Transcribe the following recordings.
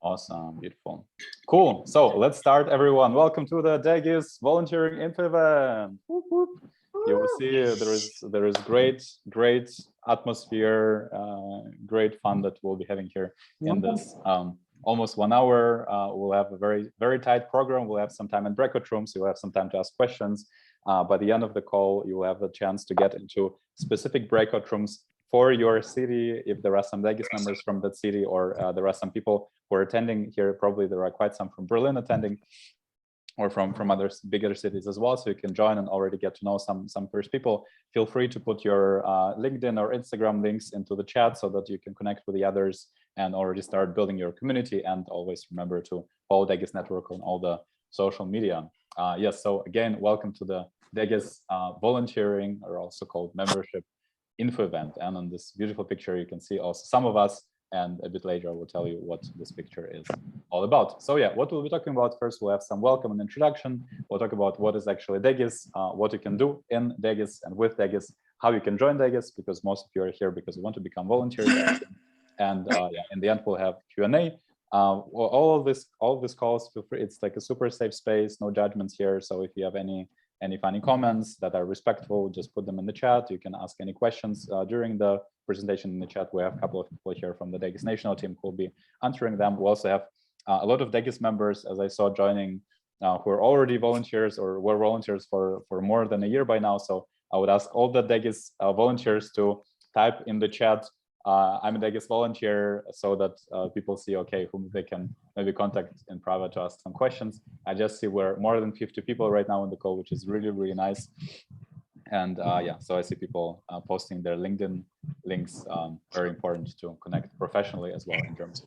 Awesome, beautiful, cool. So let's start, everyone. Welcome to the DEGIS volunteering info event. Whoop, whoop. You will see there is great atmosphere, great fun that we'll be having here in this almost 1 hour. We'll have a very tight program. We'll have some time in breakout rooms. You'll have some time to ask questions. By the end of the call, you will have the chance to get into specific breakout rooms for your city, if there are some DEGIS members from that city, or there are some people who are attending here. Probably there are quite some from Berlin attending, or from other bigger cities as well. So you can join and already get to know some first people. Feel free to put your LinkedIn or Instagram links into the chat so that you can connect with the others and already start building your community. And always remember to follow DEGIS Network on all the social media. Yes, so again, welcome to the DEGIS volunteering, or also called membership, info event. And on this beautiful picture, you can see also some of us, and a bit later I will tell you what this picture is all about. So yeah, what we'll be talking about first, we'll have some welcome and introduction. We'll talk about what is actually DEGIS, what you can do in DEGIS and with DEGIS, how you can join DEGIS, because most of you are here because you want to become volunteers. And yeah, in the end, we'll have Q&A. All of this calls, feel free. It's like a super safe space, no judgments here. So if you have any funny comments that are respectful, just put them in the chat. You can ask any questions during the presentation in the chat. We have a couple of people here from the DEGIS National team who will be answering them. We also have a lot of DEGIS members, as I saw, joining who are already volunteers or were volunteers for more than a year by now. So I would ask all the DEGIS volunteers to type in the chat, I'm a DEGIS volunteer, so that people see, okay, whom they can maybe contact in private to ask some questions. I just see we're more than 50 people right now in the call, which is really nice. And yeah, so I see people posting their LinkedIn links, very important to connect professionally as well in Germany.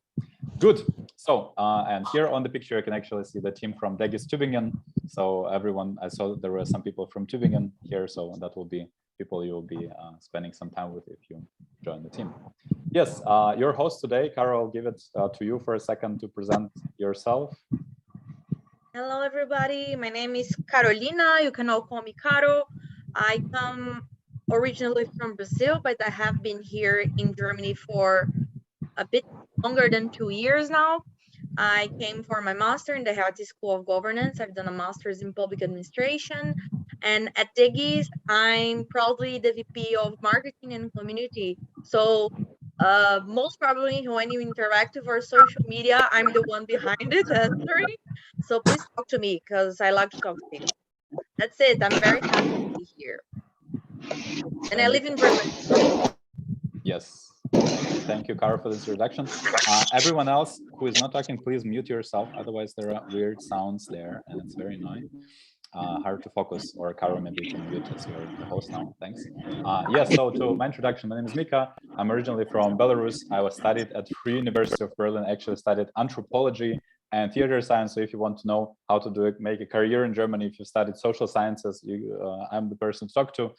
Good. So, and here on the picture, you can actually see the team from DEGIS Tübingen. So everyone, I saw there were some people from Tübingen here, so that will be people you will be spending some time with if you join the team. Yes, your host today, Caro, I'll give it to you for a second to present yourself. Hello, everybody. My name is Carolina. You can all call me Caro. I come originally from Brazil, but I have been here in Germany for a bit longer than 2 years now. I came for my master in the Hertie School of Governance. I've done a master's in public administration. And at DEGIS, I'm probably the VP of marketing and community. So most probably when you interact with our social media, I'm the one behind it answering. So please talk to me because I like to talk to people. That's it. I'm very happy to be here. And I live in Berlin. Yes. Thank you, Caro, for this introduction. Everyone else who is not talking, please mute yourself. Otherwise, there are weird sounds there, and it's very annoying. Hard to focus, or Caro, maybe you can mute as you're the host now. Thanks. Yes, so to my introduction, my name is Mika. I'm originally from Belarus. I was studied at Free University of Berlin, actually studied anthropology and theater science. So if you want to know how to do it, make a career in Germany, if you studied social sciences, I'm the person to talk to.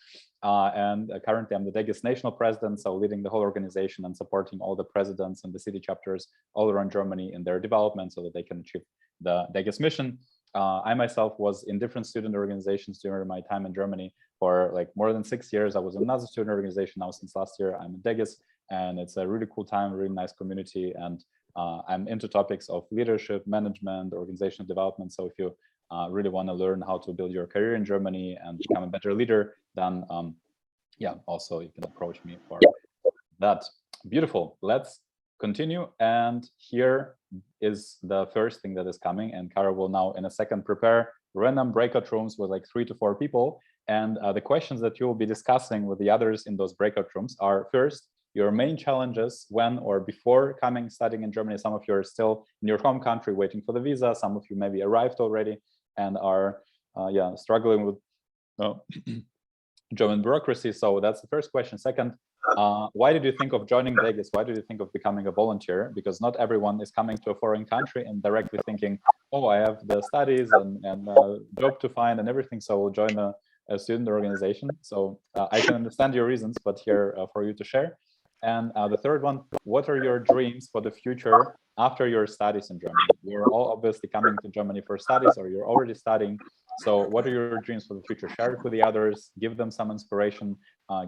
And currently I'm the DEGIS national president, so leading the whole organization and supporting all the presidents and the city chapters all around Germany in their development so that they can achieve the DEGIS mission. I myself was in different student organizations during my time in Germany for like more than 6 years. I was in another student organization now since last year. I'm in DEGIS, and it's a really cool time, really nice community. And I'm into topics of leadership, management, organizational development. So if you really want to learn how to build your career in Germany and become a better leader, then yeah, also you can approach me for that. Beautiful. Let's continue. And here is the first thing that is coming. And Cara will now in a second prepare random breakout rooms with like 3 to 4 people. And the questions that you will be discussing with the others in those breakout rooms are, first, your main challenges when or before studying in Germany. Some of you are still in your home country waiting for the visa. Some of you maybe arrived already and are yeah, struggling with German bureaucracy. So that's the first question. Second, why did you think of joining DEGIS? Why did you think of becoming a volunteer? Because not everyone is coming to a foreign country and directly thinking, oh, I have the studies and job to find and everything, so we'll join a student organization. So I can understand your reasons, but here for you to share. And the third one, what are your dreams for the future after your studies in Germany? You're all obviously coming to Germany for studies, or you're already studying. So what are your dreams for the future? Share it with the others, give them some inspiration,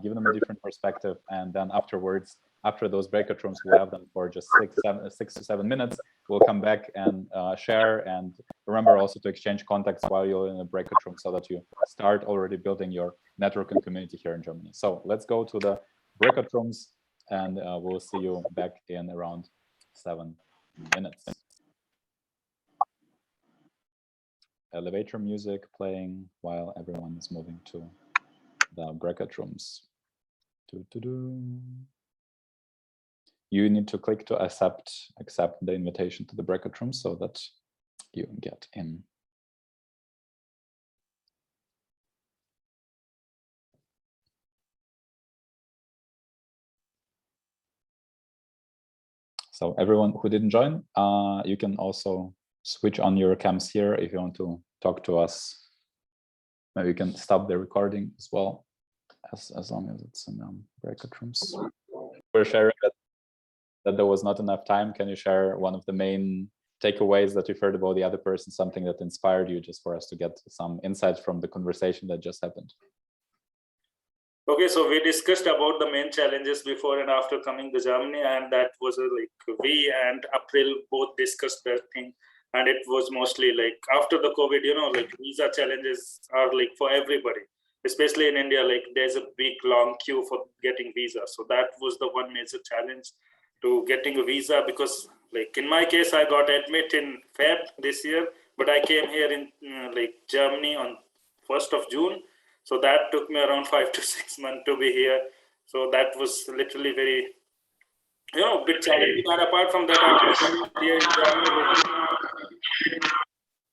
give them a different perspective. And then afterwards, after those breakout rooms, we'll have them for just 6 to 7 minutes. We'll come back and share, and remember also to exchange contacts while you're in a breakout room so that you start already building your network and community here in Germany. So let's go to the breakout rooms, and we'll see you back in around 7 minutes. Elevator music playing while everyone is moving to the breakout rooms. You need to click to accept the invitation to the breakout room so that you get in. So everyone who didn't join, you can also switch on your cams here if you want to talk to us. Maybe you can stop the recording as well, as long as it's in breakout rooms. We're sharing that there was not enough time. Can you share one of the main takeaways that you've heard about the other person, something that inspired you, just for us to get some insights from the conversation that just happened? Okay, so we discussed about the main challenges before and after coming to Germany, and that was like we and April both discussed that thing. And it was mostly like after the COVID, you know, like visa challenges are like for everybody, especially in India, like there's a big long queue for getting visa. So that was the one major challenge to getting a visa, because like in my case, I got admit in Feb this year, but I came here in like Germany on 1st of June. So that took me around 5 to 6 months to be here. So that was literally very, you know, bit challenging. And apart from that, I'm here in Germany.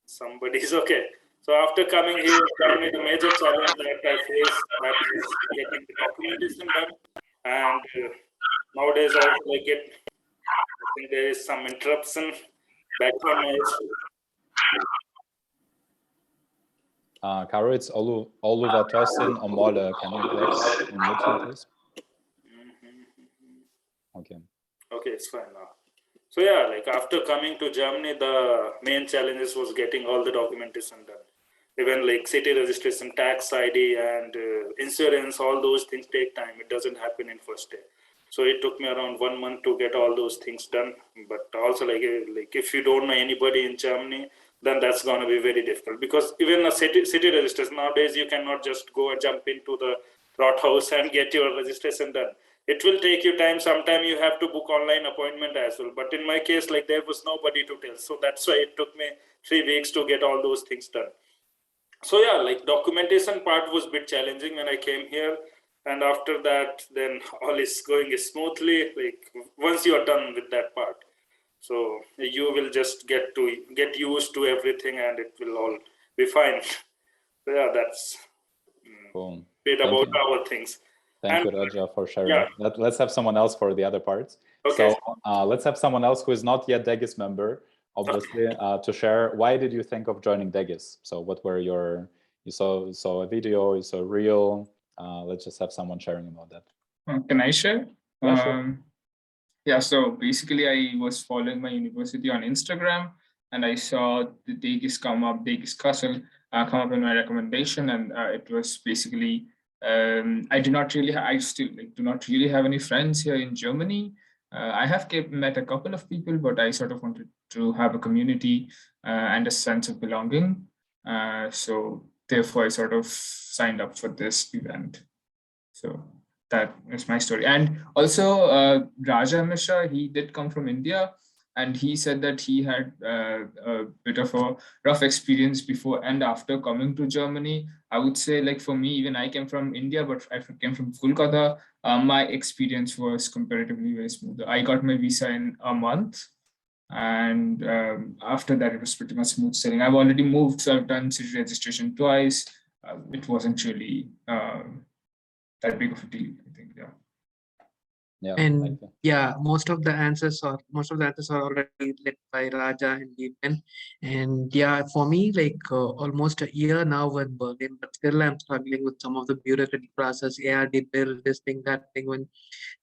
Somebody's okay. So after coming here, Germany, the major challenge that I faced, that is getting the documentation done. And nowadays also I think there is some interruption, background noise. Karo, it's Oluvatosin Omole. Can you please unmute him, please? Okay. Okay, it's fine now. So yeah, like after coming to Germany, the main challenges was getting all the documentation done. Even like city registration, tax ID, and insurance, all those things take time. It doesn't happen in first day. So it took me around 1 month to get all those things done. But also like if you don't know anybody in Germany, then that's going to be very difficult, because even a city registration nowadays, you cannot just go and jump into the Rathaus and get your registration done. It will take you time. Sometime you have to book online appointment as well. But in my case, like there was nobody to tell. So that's why it took me 3 weeks to get all those things done. So yeah, like documentation part was a bit challenging when I came here. And after that, then all is going smoothly, like once you are done with that part. So you will just get used to everything, and it will all be fine. So yeah, that's cool. Bit about our things. Thank you, Raja, for sharing. Yeah. Let's have someone else for the other parts. Okay. So let's have someone else who is not yet DEGIS member, obviously, to share. Why did you think of joining DEGIS? So what were you saw a video, you saw a reel. Let's just have someone sharing about that. Can I share? Yeah, sure. Yeah, so basically I was following my university on Instagram, and I saw the DEGIS DEGIS Castle come up in my recommendation, and it was basically, I still do not really have any friends here in Germany. I have met a couple of people, but I sort of wanted to have a community and a sense of belonging. So therefore I sort of signed up for this event. So that is my story. And also Raja Mishra, he did come from India, and he said that he had a bit of a rough experience before and after coming to Germany. I would say, like for me, even I came from India, but I came from Kolkata. My experience was comparatively very smooth. I got my visa in a month, and after that it was pretty much smooth sailing. I've already moved, so I've done city registration twice. It wasn't really that big of a deal, I think. Yeah. And yeah, most of the answers are already led by Raja and Deepan. And yeah, for me, like almost a year now in Berlin, but still I'm struggling with some of the bureaucratic process, ARD bill, this thing, that thing, when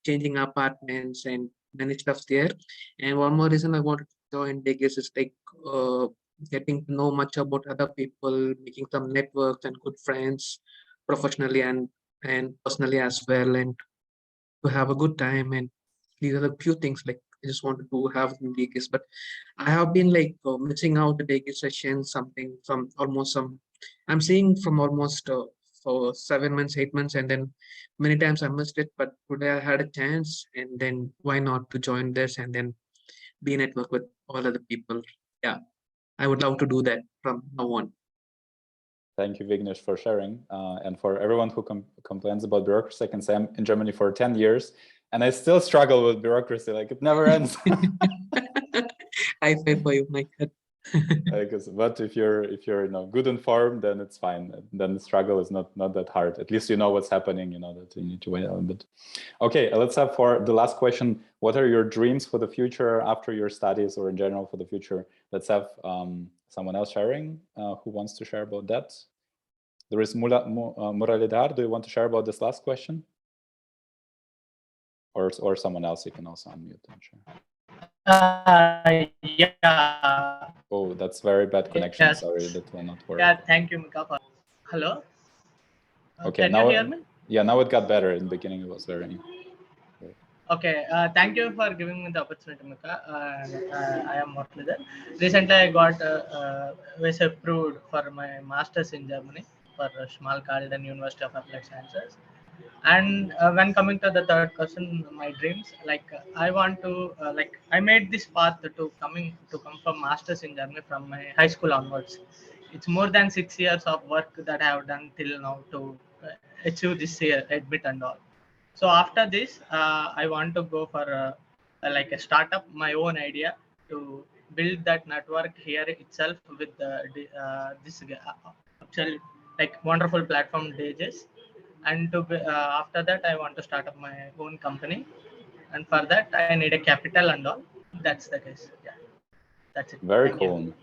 changing apartments and many stuff there. And one more reason I wanted to join DEGIS is like getting to know much about other people, making some networks and good friends professionally and personally as well, and to have a good time and these are the few things like I just wanted to have in DEGIS, but I have been like missing out the DEGIS session, something from almost I'm seeing from almost for 7 months, 8 months, and then many times I missed it. But today I had a chance, and then why not to join this and then be network with all other people. Yeah, I would love to do that from now on. Thank you, Vignesh, for sharing. And for everyone who complains about bureaucracy, I can say I'm in Germany for 10 years and I still struggle with bureaucracy. Like it never ends. I pay for you, my God. But if you're good informed, then it's fine. Then the struggle is not that hard. At least you know what's happening. You know that you need to wait a little bit. Okay, let's have for the last question. What are your dreams for the future after your studies, or in general for the future? Let's have someone else sharing who wants to share about that. There is Muralidhar. Do you want to share about this last question? Or someone else, you can also unmute and share. Yeah. Oh, that's very bad connection. Yes. Sorry, that will not work. Yeah, thank you, Mika. Hello? Okay, Can now you hear me? Yeah, now it got better. In the beginning, it was very. Okay, thank you for giving me the opportunity, Mika. I am Muralidhar. Recently, I got was approved for my master's in Germany for Schmalkalden University of Applied Sciences. And when coming to the third question, my dreams, like I want to I made this path to come from masters in Germany from my high school onwards. It's more than 6 years of work that I have done till now to achieve this year admit and all. So after this, I want to go for like a startup, my own idea to build that network here itself with this actual like wonderful platform DEGIS. And to after that, I want to start up my own company, and for that I need a capital and all. That's the case. Yeah, that's it. Very Thank cool. you.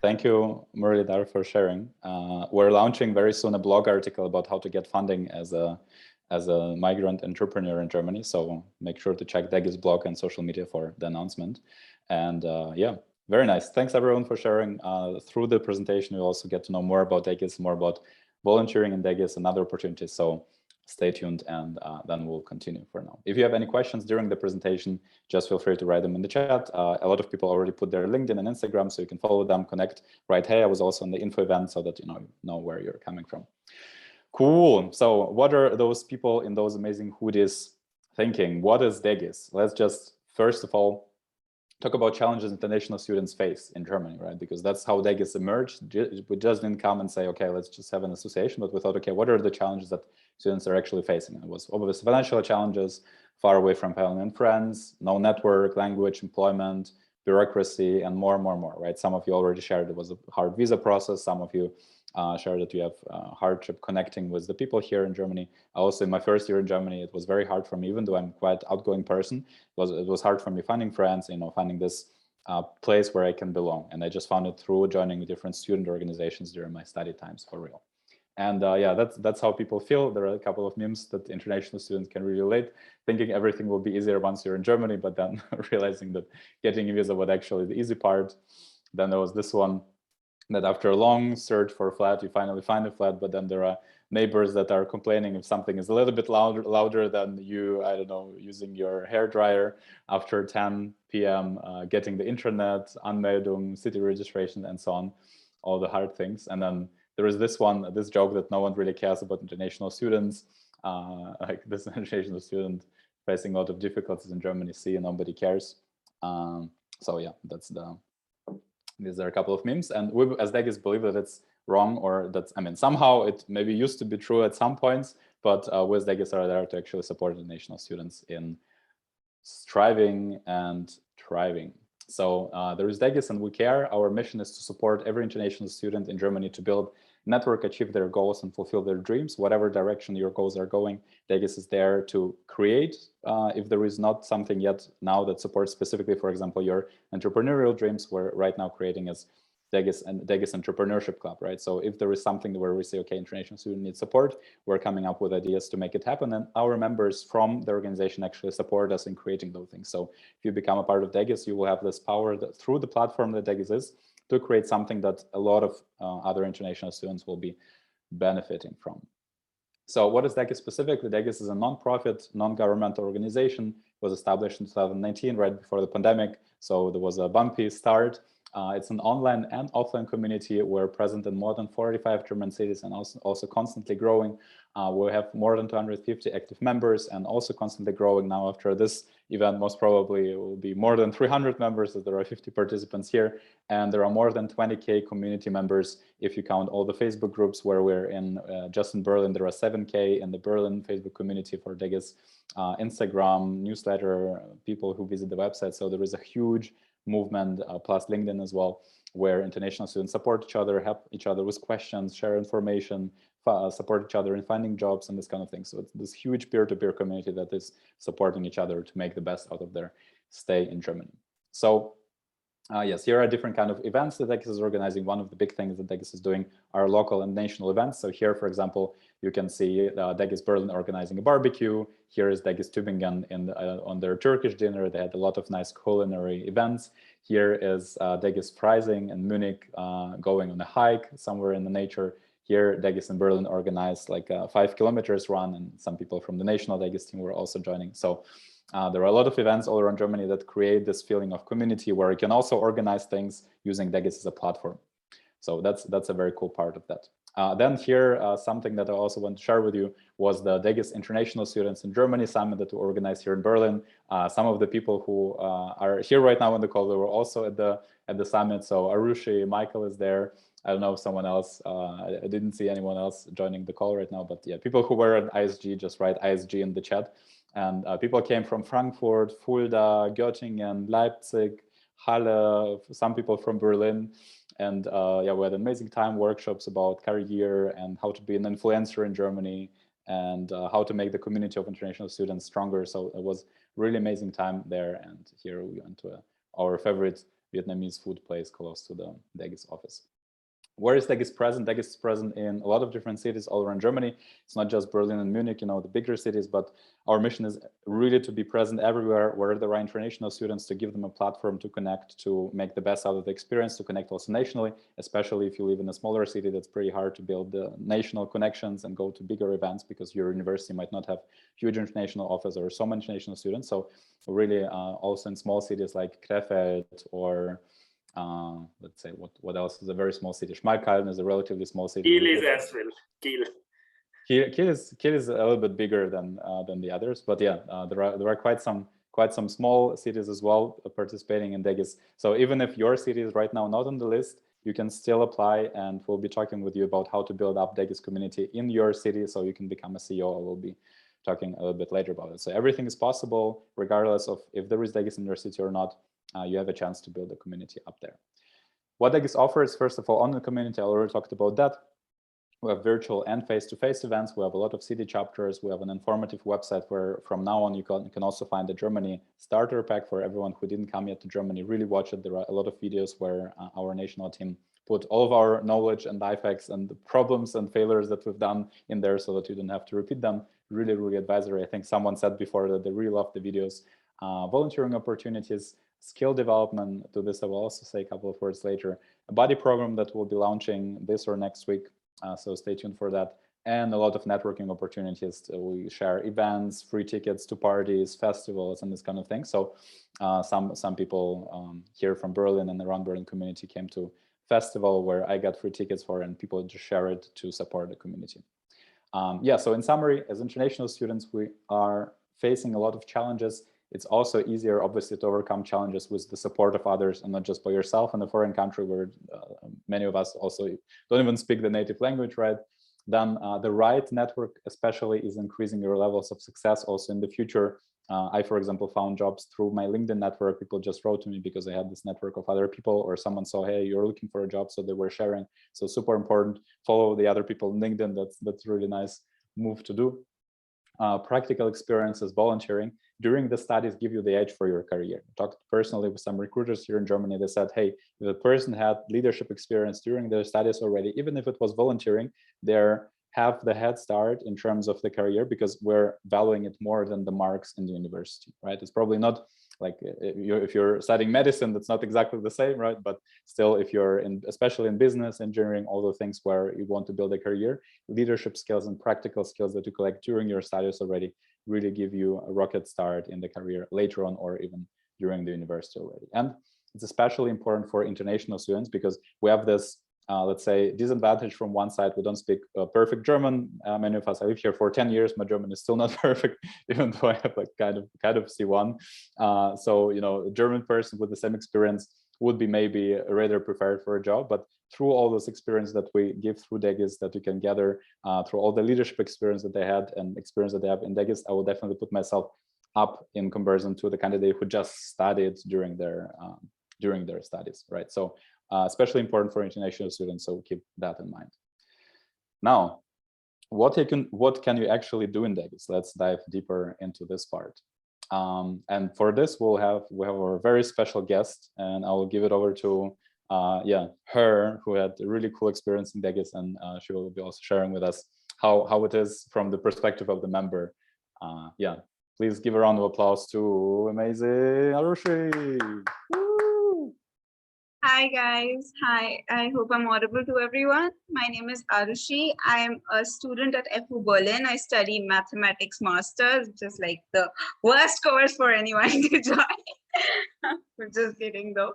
Thank you, Muralidhar, for sharing. We're launching very soon a blog article about how to get funding as a migrant entrepreneur in Germany. So make sure to check Degus blog and social media for the announcement. And yeah, very nice. Thanks everyone for sharing. Through the presentation, you also get to know more about Degus, more about volunteering in Degus and other opportunities. So stay tuned, and then we'll continue for now. If you have any questions during the presentation, just feel free to write them in the chat. A lot of people already put their LinkedIn and Instagram, so you can follow them, connect, write, hey, I was also on the info event, so that you know where you're coming from. Cool. So what are those people in those amazing hoodies thinking? What is DEGIS? Let's just, first of all, talk about challenges international students face in Germany, right? Because that's how DEGIS emerged. We just didn't come and say, okay, let's just have an association, but we thought, okay, what are the challenges that students are actually facing? And it was obvious financial challenges, far away from family and friends, no network, language, employment, bureaucracy, and more, right? Some of you already shared it was a hard visa process. Some of you shared that you have hardship connecting with the people here in Germany. Also, in my first year in Germany, it was very hard for me, even though I'm quite outgoing person. It was hard for me finding friends, finding this place where I can belong. And I just found it through joining different student organizations during my study times, for real. And yeah, that's how people feel. There are a couple of memes that international students can really relate, thinking everything will be easier once you're in Germany, but then realizing that getting a visa was actually the easy part. Then there was this one, that after a long search for a flat, you finally find a flat, but then there are neighbors that are complaining if something is a little bit louder than you, I don't know, using your hair dryer after 10 p.m., getting the internet, Anmeldung, city registration, and so on, all the hard things. And then there is this joke that no one really cares about international students, like this international student facing a lot of difficulties in Germany, and nobody cares. So yeah, these are a couple of memes, and we as DEGIS believe that it's wrong, or that's, somehow it maybe used to be true at some points, but we as DEGIS are there to actually support international students in striving and thriving. So there is DEGIS and we care. Our mission is to support every international student in Germany to build network, achieve their goals, and fulfill their dreams. Whatever direction your goals are going, DEGIS is there to create. If there is not something yet now that supports specifically, for example, your entrepreneurial dreams, we're right now creating as DEGIS and DEGIS Entrepreneurship Club, right? So if there is something where we say, okay, international student needs support, we're coming up with ideas to make it happen, and our members from the organization actually support us in creating those things. So if you become a part of DEGIS, you will have this power that through the platform that DEGIS is to create something that a lot of other international students will be benefiting from. So what is DEGIS specifically? DEGIS is a non-profit, non-governmental organization was established in 2019, right before the pandemic. So there was a bumpy start. It's an online and offline community. We're present in more than 45 German cities and also constantly growing. We have more than 250 active members and also constantly growing. Now after this event, most probably it will be more than 300 members, as there are 50 participants here. And there are more than 20K community members if you count all the Facebook groups where we're in. Just in Berlin, there are 7K in the Berlin Facebook community for Degus, Instagram, newsletter, people who visit the website. So there is a huge movement, plus LinkedIn as well, where international students support each other, help each other with questions, share information, support each other in finding jobs and this kind of thing. So it's this huge peer-to-peer community that is supporting each other to make the best out of their stay in Germany. So yes, here are different kind of events that Degus is organizing. One of the big things that Degus is doing are local and national events. So here, for example, you can see Degus Berlin organizing a barbecue. Here is Degus Tübingen on their Turkish dinner. They had a lot of nice culinary events. Here is Degus Freising in Munich going on a hike somewhere in the nature. Here, Degus in Berlin organized like a 5 kilometers run, and some people from the national Degus team were also joining. So there are a lot of events all around Germany that create this feeling of community where you can also organize things using Degus as a platform. So that's a very cool part of that. Then here, something that I also want to share with you was the Degus International Students in Germany Summit that we organized here in Berlin. Some of the people who are here right now on the call, they were also at the summit. So Arushi, Michael is there. I don't know if someone else, I didn't see anyone else joining the call right now, but yeah, people who were at ISG, just write ISG in the chat. And people came from Frankfurt, Fulda, Göttingen, Leipzig, Halle, some people from Berlin. And yeah, we had an amazing time, workshops about career and how to be an influencer in Germany and how to make the community of international students stronger. So it was really amazing time there. And here we went to our favorite Vietnamese food place close to the Degus office. Where is Degus present? Degus is present in a lot of different cities all around Germany. It's not just Berlin and Munich, you know, the bigger cities, but our mission is really to be present everywhere where there are international students, to give them a platform to connect, to make the best out of the experience, to connect also nationally, especially if you live in a smaller city. That's pretty hard to build the national connections and go to bigger events because your university might not have huge international office or so many international students. So really also in small cities like Krefeld or let's say what else is a very small city. Schmalkalden is a relatively small city. Kiel is as well. Kiel is a little bit bigger than the others, but yeah, there are quite some small cities as well participating in Degus. So even if your city is right now not on the list, you can still apply, and we'll be talking with you about how to build up Degus community in your city so you can become a CEO. I will be talking a little bit later about it. So everything is possible regardless of if there is Degus in your city or not. You have a chance to build a community up there. What Degus offers, first of all, on the community, I already talked about that. We have virtual and face-to-face events. We have a lot of city chapters. We have an informative website where from now on you can also find the Germany starter pack for everyone who didn't come yet to Germany. Really watch it. There are a lot of videos where our national team put all of our knowledge and life hacks and the problems and failures that we've done in there so that you don't have to repeat them. Really, really advisory. I think someone said before that they really love the videos. Volunteering opportunities, skill development. To this I will also say a couple of words later. A buddy program that we'll be launching this or next week, so stay tuned for that. And a lot of networking opportunities. We share events, free tickets to parties, festivals, and this kind of thing. So some people here from Berlin and around Berlin community came to festival where I got free tickets for, and people just share it to support the community. Yeah, so in summary, as international students, we are facing a lot of challenges. It's also easier, obviously, to overcome challenges with the support of others and not just by yourself in a foreign country where many of us also don't even speak the native language, right? Then the right network especially is increasing your levels of success also in the future. I, for example, found jobs through my LinkedIn network. People just wrote to me because I had this network of other people, or someone saw, hey, you're looking for a job, so they were sharing. So super important. Follow the other people on LinkedIn. That's really nice move to do. Practical experiences, volunteering during the studies give you the edge for your career. I talked personally with some recruiters here in Germany. They said, hey, if the person had leadership experience during their studies already, even if it was volunteering, they have the head start in terms of the career because we're valuing it more than the marks in the university, right? It's probably not like if you're studying medicine, that's not exactly the same, right? But still, if you're especially in business, engineering, all the things where you want to build a career, leadership skills and practical skills that you collect during your studies already really give you a rocket start in the career later on, or even during the university already. And it's especially important for international students because we have this, let's say, disadvantage from one side. We don't speak perfect German. Many of us, I live here for 10 years. My German is still not perfect, even though I have like kind of C1. So, you know, a German person with the same experience would be maybe rather prepared for a job. But through all those experience that we give through DEGIS, that you can gather through all the leadership experience that they had and experience that they have in DEGIS, I will definitely put myself up in comparison to the candidate who just studied during their studies, right? So especially important for international students, so keep that in mind. Now, what can you actually do in DEGIS? Let's dive deeper into this part. And for this, we have our very special guest, and I will give it over to her, who had a really cool experience in DEGIS, and she will be also sharing with us how it is from the perspective of the member. Please give a round of applause to amazing Arushi. Woo! Hi guys, hi, I hope I'm audible to everyone. My name is Arushi. I am a student at FU Berlin. I study mathematics masters, which is like the worst course for anyone to join. I'm just kidding though.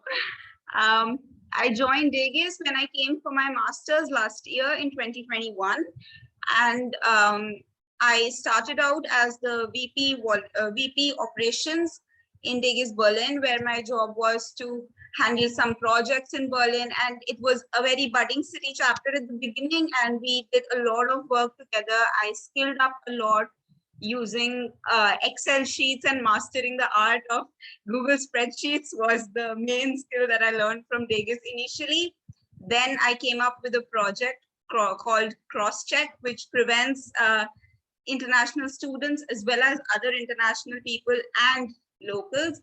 I joined DEGIS when I came for my master's last year in 2021. And I started out as the VP operations in DEGIS Berlin, where my job was to handle some projects in Berlin. And it was a very budding city chapter at the beginning, and we did a lot of work together. I skilled up a lot using Excel sheets, and mastering the art of Google spreadsheets was the main skill that I learned from DEGIS initially. Then I came up with a project called CrossCheck, which prevents international students as well as other international people and locals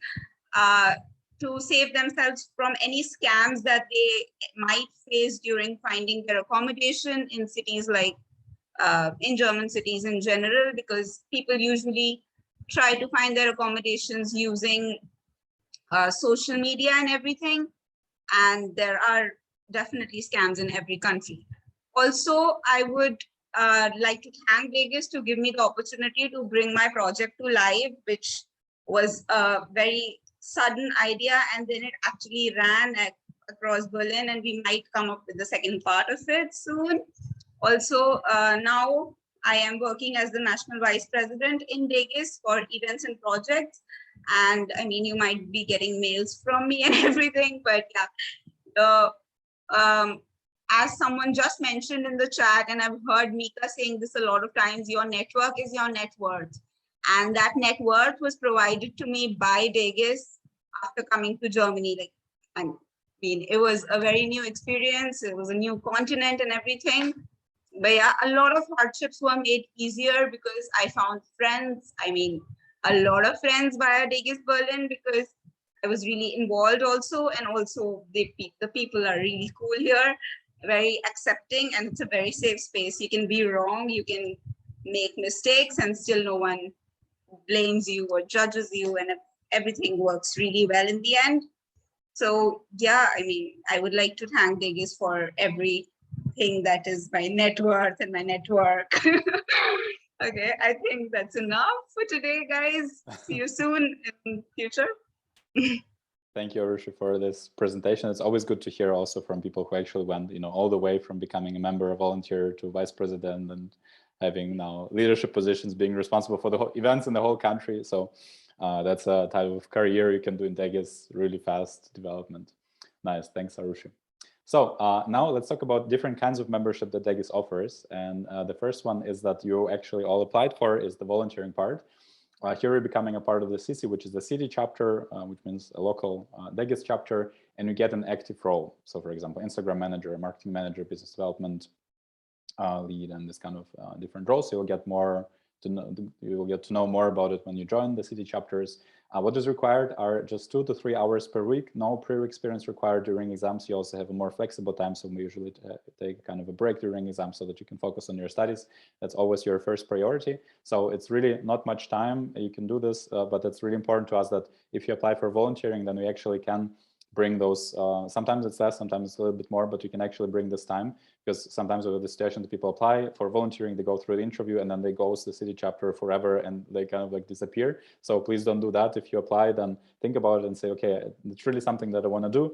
to save themselves from any scams that they might face during finding their accommodation in cities like in German cities in general, because people usually try to find their accommodations using social media and everything. And there are definitely scams in every country. Also, I would like to thank DEGIS to give me the opportunity to bring my project to life, which was a very sudden idea, and then it actually ran across Berlin, and we might come up with the second part of it soon. Also, now I am working as the National Vice President in DEGIS for events and projects. And I mean, you might be getting mails from me and everything, but yeah, as someone just mentioned in the chat, and I've heard Mika saying this a lot of times, your network is your net worth. And that net worth was provided to me by DEGIS after coming to Germany. Like, I mean, it was a very new experience. It was a new continent and everything. But yeah, a lot of hardships were made easier because I found friends. I mean, a lot of friends via DEGIS Berlin, because I was really involved also. And also the people are really cool here, very accepting, and it's a very safe space. You can be wrong, you can make mistakes, and still no one blames you or judges you, and everything works really well in the end. So yeah, I mean, I would like to thank DEGIS for everything that is my net worth and my network. Okay, I think that's enough for today, guys. See you soon in future. Thank you, Arushi, for this presentation. It's always good to hear also from people who actually went, you know, all the way from becoming a member, a volunteer, to vice president, and having now leadership positions, being responsible for the whole events in the whole country. So that's a type of career you can do in DEGIS, really fast development. Nice, thanks, Arushi. So now let's talk about different kinds of membership that DEGIS offers. And the first one is that you actually all applied for is the volunteering part. Here you're becoming a part of the CC, which is the city chapter, which means a local DEGIS chapter, and you get an active role. So for example, Instagram manager, marketing manager, business development lead, and this kind of different roles. So you'll get more to know, you will get to know more about it when you join the city chapters. What is required are just 2 to 3 hours per week, no prior experience required during exams. You also have a more flexible time, so we usually take kind of a break during exams so that you can focus on your studies. That's always your first priority. So it's really not much time. You can do this, but it's really important to us that if you apply for volunteering, then we actually can bring those, sometimes it's less, sometimes it's a little bit more, but you can actually bring this time, because sometimes with the situation that people apply for volunteering, they go through the interview and then they ghost the city chapter forever and they kind of like disappear. So please don't do that. If you apply, then think about it and say, okay, it's really something that I want to do.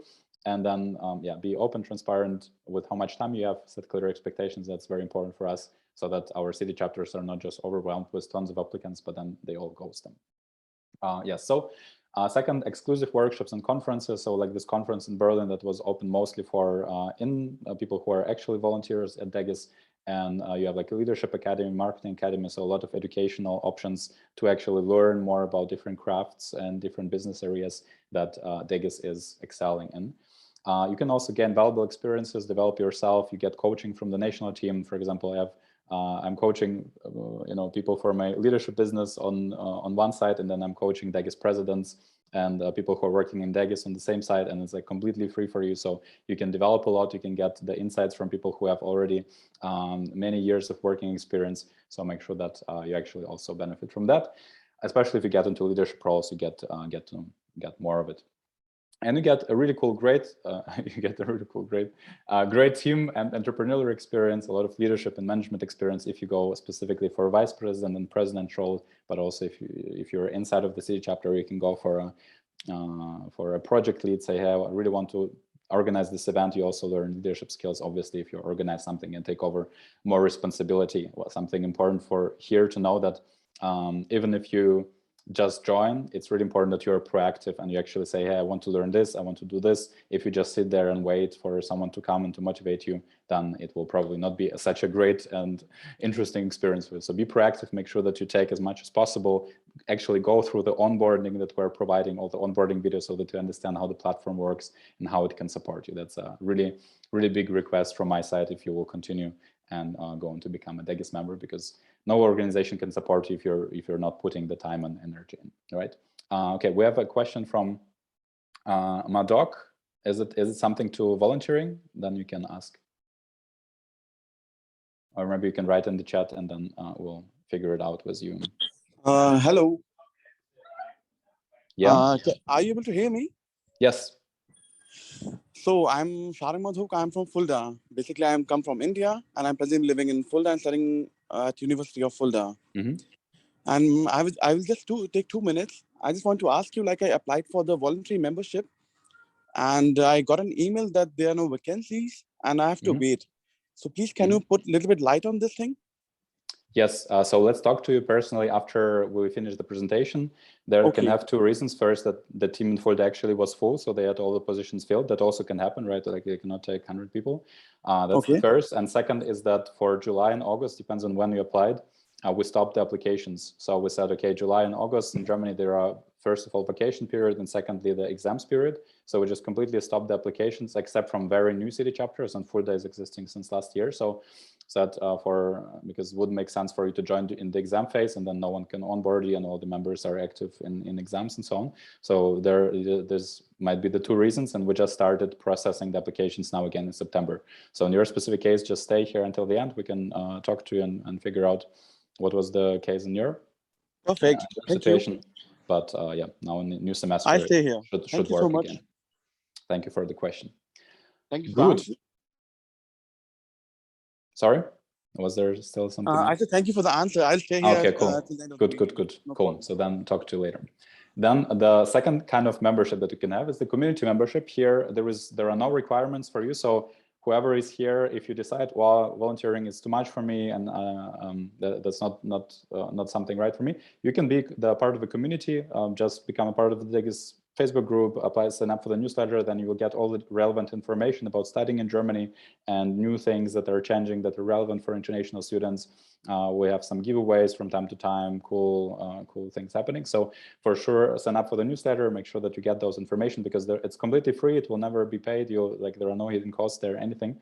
And then, yeah, be open, transparent with how much time you have, set clear expectations. That's very important for us, so that our city chapters are not just overwhelmed with tons of applicants, but then they all ghost them. Yes, so second, exclusive workshops and conferences. So like this conference in Berlin that was open mostly for people who are actually volunteers at DEGIS. And you have like a leadership academy, marketing academy, so a lot of educational options to actually learn more about different crafts and different business areas that DEGIS is excelling in. You can also gain valuable experiences, develop yourself. You get coaching from the national team. For example, I'm coaching, people for my leadership business on one side, and then I'm coaching DEGIS presidents and people who are working in DEGIS on the same side, and it's like completely free for you. So you can develop a lot. You can get the insights from people who have already many years of working experience. So make sure that you actually also benefit from that, especially if you get into leadership roles. You get more of it. And you get a really cool, great great team and entrepreneurial experience, a lot of leadership and management experience if you go specifically for a vice president and president role. But also if you're inside of the city chapter, you can go for a project lead. Say, hey, I really want to organize this event. You also learn leadership skills, obviously, if you organize something and take over more responsibility. Well, something important for here to know that even if you just join, it's really important that you're proactive and you actually say, hey, I want to learn this, I want to do this. If you just sit there and wait for someone to come and to motivate you, then it will probably not be such a great and interesting experience for you. So be proactive, make sure that you take as much as possible, actually go through the onboarding that we're providing, all the onboarding videos, so that you understand how the platform works and how it can support you. That's a really, really big request from my side if you will continue and go on to become a DEGIS member, because no organization can support you if you're not putting the time and energy in, right? Okay, we have a question from Madok. Is it something to volunteering? Then you can ask. Or maybe you can write in the chat and then we'll figure it out with you. Hello. Yeah. Are you able to hear me? Yes. So I'm Sharan Madhuk. I'm from Fulda. Basically, I'm come from India and I'm presently living in Fulda and studying at University of Fulda. Mm-hmm. And I will just take 2 minutes. I just want to ask you, like, I applied for the voluntary membership and I got an email that there are no vacancies and I have to wait. So please, can you put a little bit light on this thing? Yes, so let's talk to you personally after we finish the presentation. There can have two reasons. First, that the team in Fulda actually was full, so they had all the positions filled. That also can happen, right? Like they cannot take 100 people. That's the first. And second is that for July and August, depends on when you applied, we stopped the applications. So we said, okay, July and August in Germany, there are first of all vacation period and secondly the exams period. So we just completely stopped the applications except from very new city chapters, and Fulda is existing since last year. So that because it wouldn't make sense for you to join in the exam phase and then no one can onboard you and all the members are active in exams and so on. So there's might be the two reasons, and we just started processing the applications now again in September. So in your specific case, just stay here until the end. We can talk to you and figure out what was the case in your situation. But yeah, now in the new semester, I stay here. Should work so much again. Thank you for the question. Thank you. Good. Sorry, was there still something? I said thank you for the answer. I'll stay here. Okay, cool. Good. No cool. So then talk to you later. Then the second kind of membership that you can have is the community membership. Here, there are no requirements for you. So whoever is here, if you decide, well, volunteering is too much for me and that's not something right for me, you can be the part of a community. Just become a part of the DEGIS Facebook group, sign up for the newsletter, then you will get all the relevant information about studying in Germany and new things that are changing that are relevant for international students. We have some giveaways from time to time, cool things happening. So for sure, sign up for the newsletter, make sure that you get those information because it's completely free. It will never be paid. There are no hidden costs there, anything.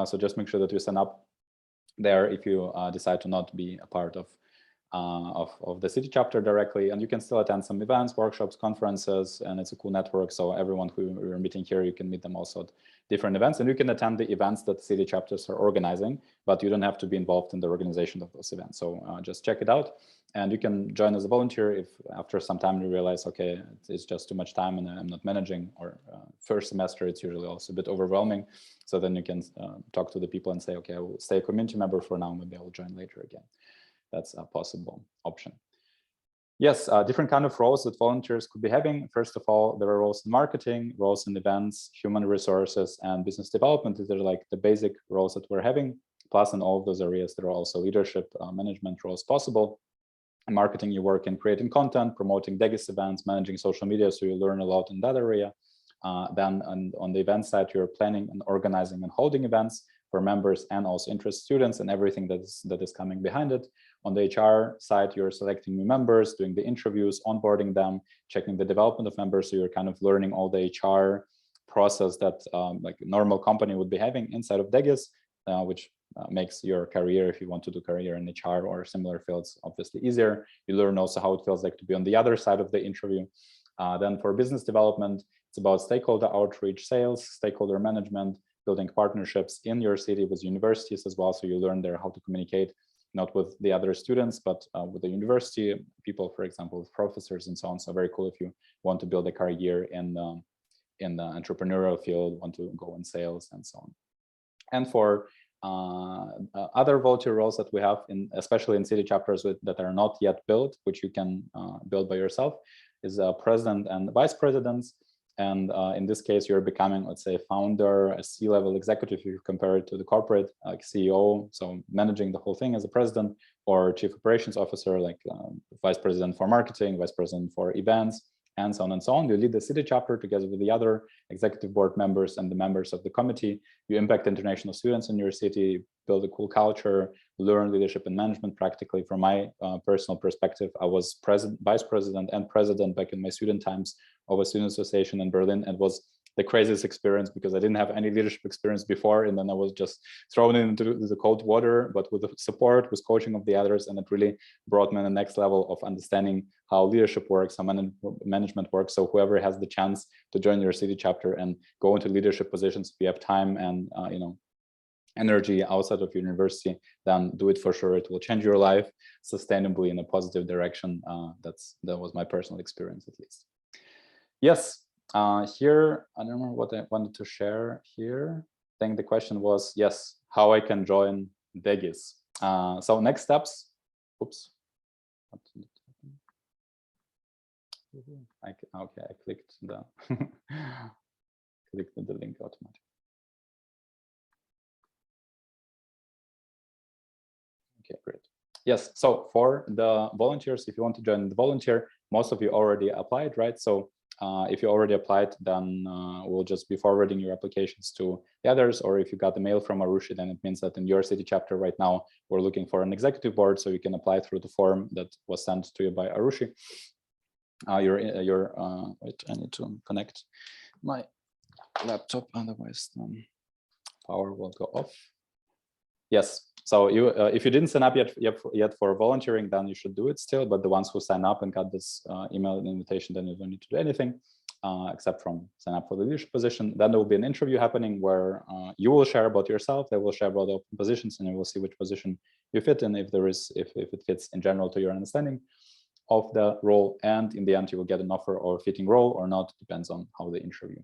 So just make sure that you sign up there if you decide to not be a part of of the city chapter directly, and you can still attend some events, workshops, conferences, and it's a cool network. So everyone who you're meeting here, you can meet them also at different events, and you can attend the events that city chapters are organizing, but you don't have to be involved in the organization of those events. So just check it out, and you can join as a volunteer if after some time you realize, okay, it's just too much time and I'm not managing, or first semester it's usually also a bit overwhelming. So then you can talk to the people and say, okay, I will stay a community member for now, maybe I will join later again. That's a possible option. Yes, different kind of roles that volunteers could be having. First of all, there are roles in marketing, roles in events, human resources, and business development. These are like the basic roles that we're having. Plus, in all of those areas, there are also leadership, management roles possible. In marketing, you work in creating content, promoting DEGIS events, managing social media, so you learn a lot in that area. Then on the event side, you're planning and organizing and holding events for members and also interest students and everything that is coming behind it. On the HR side, you're selecting new members, doing the interviews, onboarding them, checking the development of members. So you're kind of learning all the HR process that like a normal company would be having inside of DEGIS, which makes your career, if you want to do career in HR or similar fields, obviously easier. You learn also how it feels like to be on the other side of the interview. Then for business development, it's about stakeholder outreach, sales, stakeholder management, building partnerships in your city with universities as well. So you learn there how to communicate, not with the other students, but with the university people, for example, with professors and so on. So very cool if you want to build a career in the entrepreneurial field, want to go in sales and so on. And for other volunteer roles that we have, especially in city chapters that are not yet built, which you can build by yourself, is president and vice presidents. And in this case, you're becoming, let's say, a founder, a C-level executive, if you compare it to the corporate, like CEO, so managing the whole thing as a president, or chief operations officer, like vice president for marketing, vice president for events, and so on and so on. You lead the city chapter together with the other executive board members and the members of the committee. You impact international students in your city, build a cool culture, learn leadership and management practically. From my personal perspective, I was vice president and president back in my student times of a student association in Berlin. It was the craziest experience because I didn't have any leadership experience before, and then I was just thrown into the cold water, but with the support, with coaching of the others, and it really brought me to the next level of understanding how leadership works, how management works. So whoever has the chance to join your city chapter and go into leadership positions, if you have time and energy outside of university, then do it for sure. It will change your life sustainably in a positive direction. That was my personal experience, at least. Yes. Here, I don't remember what I wanted to share here. I think the question was, yes, how I can join DEGIS. So next steps, oops. Okay, I clicked the link automatically. Okay, great. Yes, so for the volunteers, if you want to join the volunteer, most of you already applied, right? So if you already applied, then we'll just be forwarding your applications to the others. Or if you got the mail from Arushi, then it means that in your city chapter right now, we're looking for an executive board, so you can apply through the form that was sent to you by Arushi. Wait, I need to connect my laptop, otherwise power will go off. Yes. So if you didn't sign up yet for volunteering, then you should do it still. But the ones who sign up and got this email invitation, then you don't need to do anything except from sign up for the leadership position. Then there will be an interview happening where you will share about yourself. They will share about the open positions, and you will see which position you fit in, if it fits in general to your understanding of the role. And in the end, you will get an offer or fitting role or not. Depends on how the interview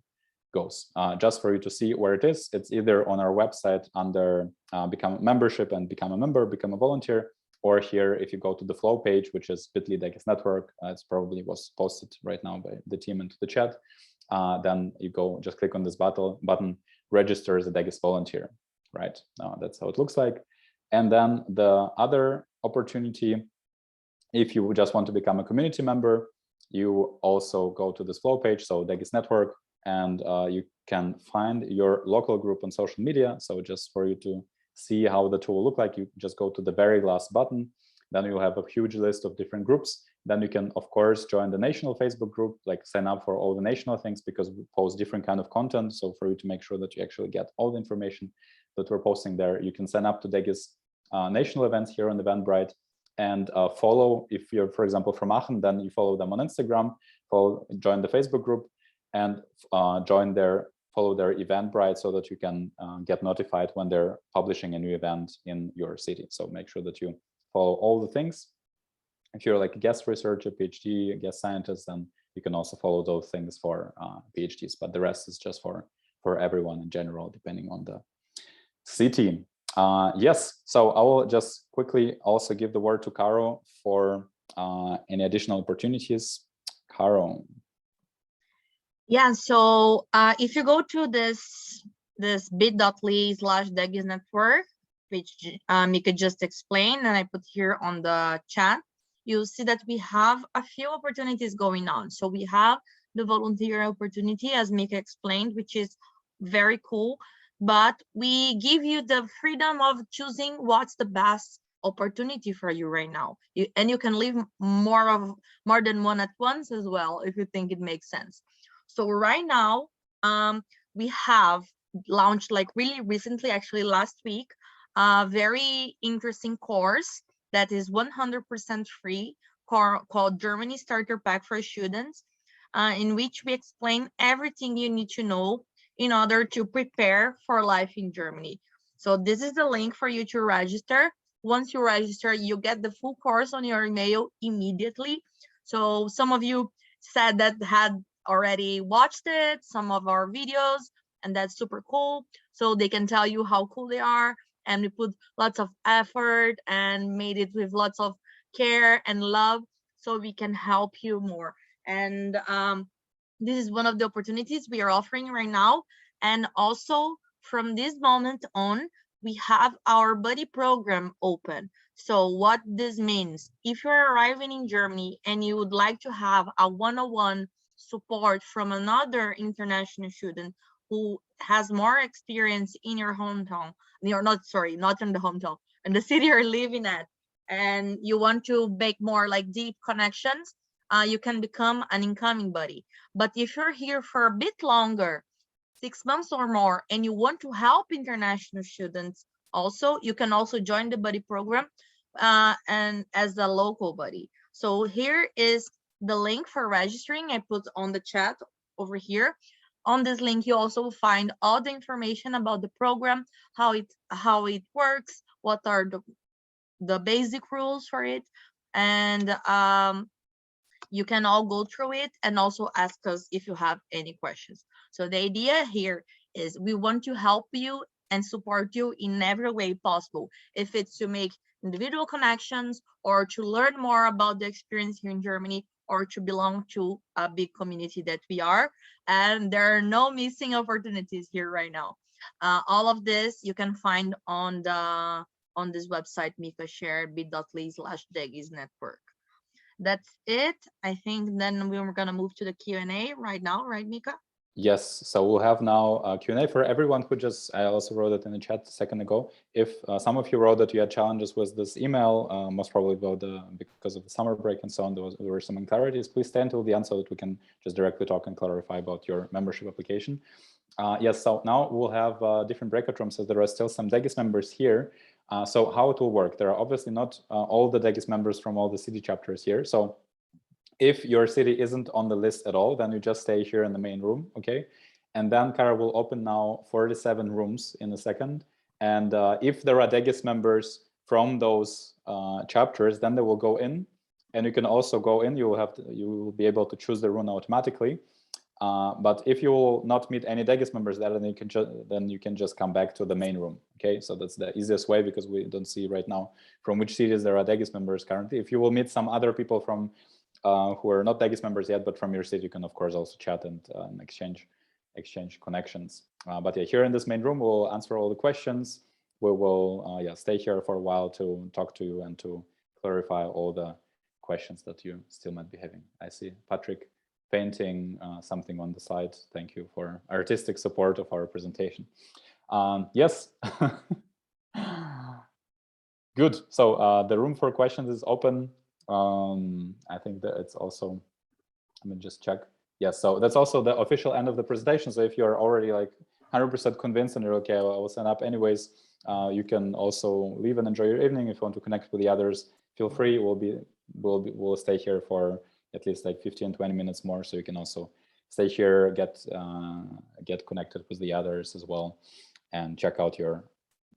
goes. Just for you to see where it is, it's either on our website under become a membership and become a member, become a volunteer, or here if you go to the flow page, which is bit.ly DEGIS network, it's probably was posted right now by the team into the chat, then you go just click on this button, register as a DEGIS volunteer, right? That's how it looks like. And then the other opportunity, if you just want to become a community member, you also go to this flow page, so DEGIS network, and you can find your local group on social media. So just for you to see how the tool will look like, you just go to the very last button. Then you'll have a huge list of different groups. Then you can, of course, join the national Facebook group, like sign up for all the national things, because we post different kind of content. So for you to make sure that you actually get all the information that we're posting there, you can sign up to DEGIS national events here on Eventbrite. and follow. If you're, for example, from Aachen, then you follow them on Instagram, join the Facebook group, and follow their Eventbrite so that you can get notified when they're publishing a new event in your city. So make sure that you follow all the things. If you're like a guest researcher, PhD, a guest scientist, then you can also follow those things for PhDs, but the rest is just for everyone in general, depending on the city. Yes, so I will just quickly also give the word to Caro for any additional opportunities. Caro. Yeah, so if you go to this bit.ly/Degus network, which Mika just explained, and I put here on the chat, you'll see that we have a few opportunities going on. So we have the volunteer opportunity, as Mika explained, which is very cool, but we give you the freedom of choosing what's the best opportunity for you right now. And you can leave more than one at once as well, if you think it makes sense. So right now, we have launched, like really recently, actually last week, a very interesting course that is 100% free called Germany Starter Pack for Students, in which we explain everything you need to know in order to prepare for life in Germany. So this is the link for you to register. Once you register, you get the full course on your email immediately. So some of you said that had already watched it, some of our videos, and that's super cool. So they can tell you how cool they are, and we put lots of effort and made it with lots of care and love so we can help you more. And this is one of the opportunities we are offering right now. And also from this moment on, we have our buddy program open. So what this means, if you're arriving in Germany and you would like to have a one-on-one support from another international student who has more experience in your hometown, not in the hometown, in the city you're living at, and you want to make more like deep connections, you can become an incoming buddy. But if you're here for a bit longer, 6 months or more, and you want to help international students also, you can also join the buddy program and as a local buddy. So here is the link for registering. I put on the chat over here. On this link, you also find all the information about the program, how it works, what are the basic rules for it, and you can all go through it and also ask us if you have any questions. So the idea here is we want to help you and support you in every way possible. If it's to make individual connections or to learn more about the experience here in Germany, or to belong to a big community that we are. And there are no missing opportunities here right now. All of this you can find on this website Mika shared, bit.ly/Degus network. That's it. I think then we're gonna move to the Q&A right now, right, Mika? Yes, so we'll have now a Q&A for everyone who I also wrote it in the chat a second ago. If some of you wrote that you had challenges with this email, most probably because of the summer break and so on, there were some unclarities, please stay until the end so that we can just directly talk and clarify about your membership application. Yes, so now we'll have different breakout rooms, so there are still some Degus members here. So how it will work, there are obviously not all the Degus members from all the city chapters here. So if your city isn't on the list at all, then you just stay here in the main room, okay? And then Kara will open now 47 rooms in a second. And if there are Degus members from those chapters, then they will go in. And you can also go in, you will be able to choose the room automatically. But if you will not meet any Degus members there, then you can just come back to the main room, okay? So that's the easiest way, because we don't see right now from which cities there are Degus members currently. If you will meet some other people from who are not Degus members yet, but from your city, you can of course also chat and exchange connections. But yeah, here in this main room, we'll answer all the questions. We will stay here for a while to talk to you and to clarify all the questions that you still might be having. I see Patrick painting something on the side. Thank you for artistic support of our presentation. Yes. Good. So the room for questions is open. I think that it's also, let me just check. Yes, so that's also the official end of the presentation. So if you're already like 100% convinced and you're okay, I will sign up anyways, you can also leave and enjoy your evening. If you want to connect with the others, feel free. We'll stay here for at least like 15-20 minutes more, so you can also stay here, get connected with the others as well, and check out your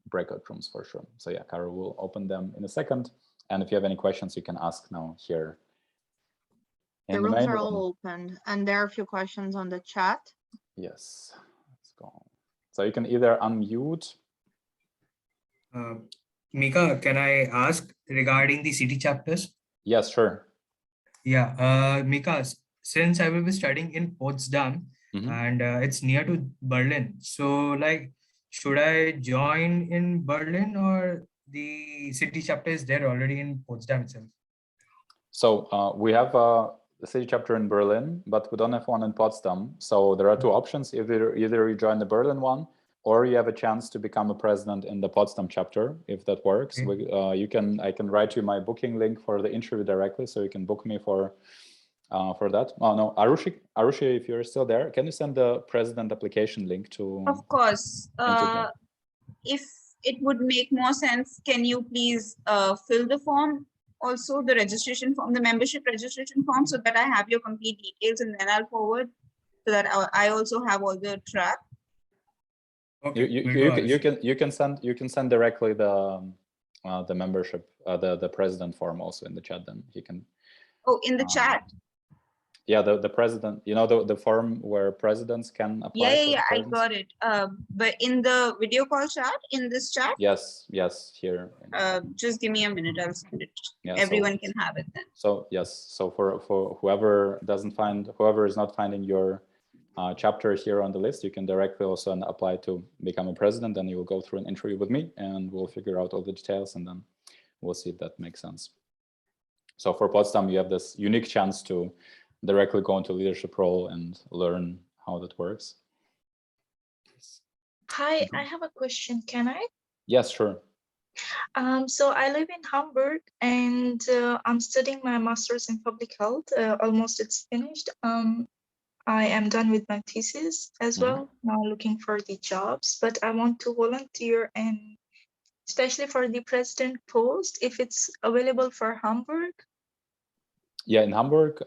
breakout rooms for sure. So yeah, Caro will open them in a second, and if you have any questions, you can ask now here. The rooms are all opened, and there are a few questions on the chat. Yes, let's go. So you can either unmute. Mika, can I ask regarding the city chapters? Yes, sure. Yeah, Mika, since I will be studying in Potsdam and it's near to Berlin, so like, should I join in Berlin or the city chapter is there already in Potsdam itself? So we have the city chapter in Berlin, but we don't have one in Potsdam. So there are two options: either you join the Berlin one, or you have a chance to become a president in the Potsdam chapter, if that works. I can write you my booking link for the interview directly, so you can book me for that. Oh no, Arushi, if you're still there, can you send the president application link to? Of course. If it would make more sense, can you please fill the form, also the registration form, the membership registration form, so that I have your complete details, and then I'll forward, so that I also have all the track. Okay. You can send directly the membership, the president form also in the chat. Then he can. Oh, in the chat. Yeah, the president. You know the form where presidents can apply. Yeah, I got it. But in the video call chat, in this chat. Yes, here. Just give me a minute. I'll send it. Yeah, everyone can have it then. So yes, so for whoever is not finding your chapter here on the list, you can directly also apply to become a president. Then you will go through an interview with me, and we'll figure out all the details, and then we'll see if that makes sense. So for Potsdam, you have this unique chance to directly go into leadership role and learn how that works. Hi, I have a question. Can I? Yes, sure. So I live in Hamburg, and I'm studying my master's in public health. Almost it's finished. I am done with my thesis as well. Now looking for the jobs, but I want to volunteer, and especially for the president post, if it's available for Hamburg. Yeah, in Hamburg,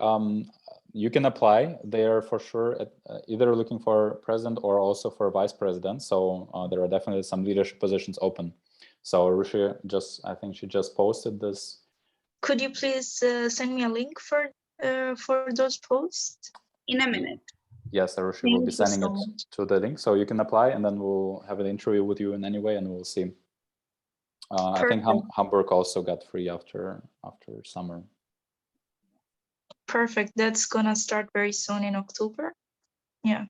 you can apply. They are for sure either looking for president or also for vice president. So there are definitely some leadership positions open. So Rishi I think she just posted this. Could you please send me a link for those posts? In a minute. Yes, Rishi will be sending it to the link, so you can apply, and then we'll have an interview with you in any way, and we'll see. I think Hamburg also got free after summer. Perfect. That's gonna start very soon in October. Yeah.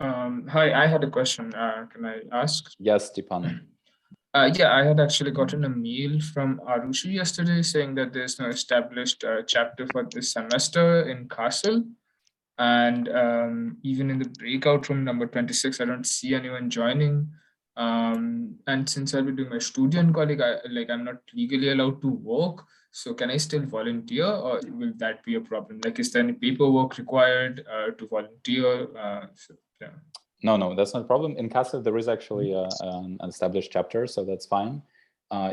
Hi, I had a question. Can I ask? Yes, Stepan. Yeah, I had actually gotten a mail from Arushi yesterday saying that there's no established chapter for this semester in Kassel. And even in the breakout room number 26, I don't see anyone joining. And since I'll be doing my student colleague, I'm not legally allowed to work. So can I still volunteer, or will that be a problem? Like, is there any paperwork required to volunteer? Yeah. No, that's not a problem. In Kassel, there is actually an established chapter, so that's fine.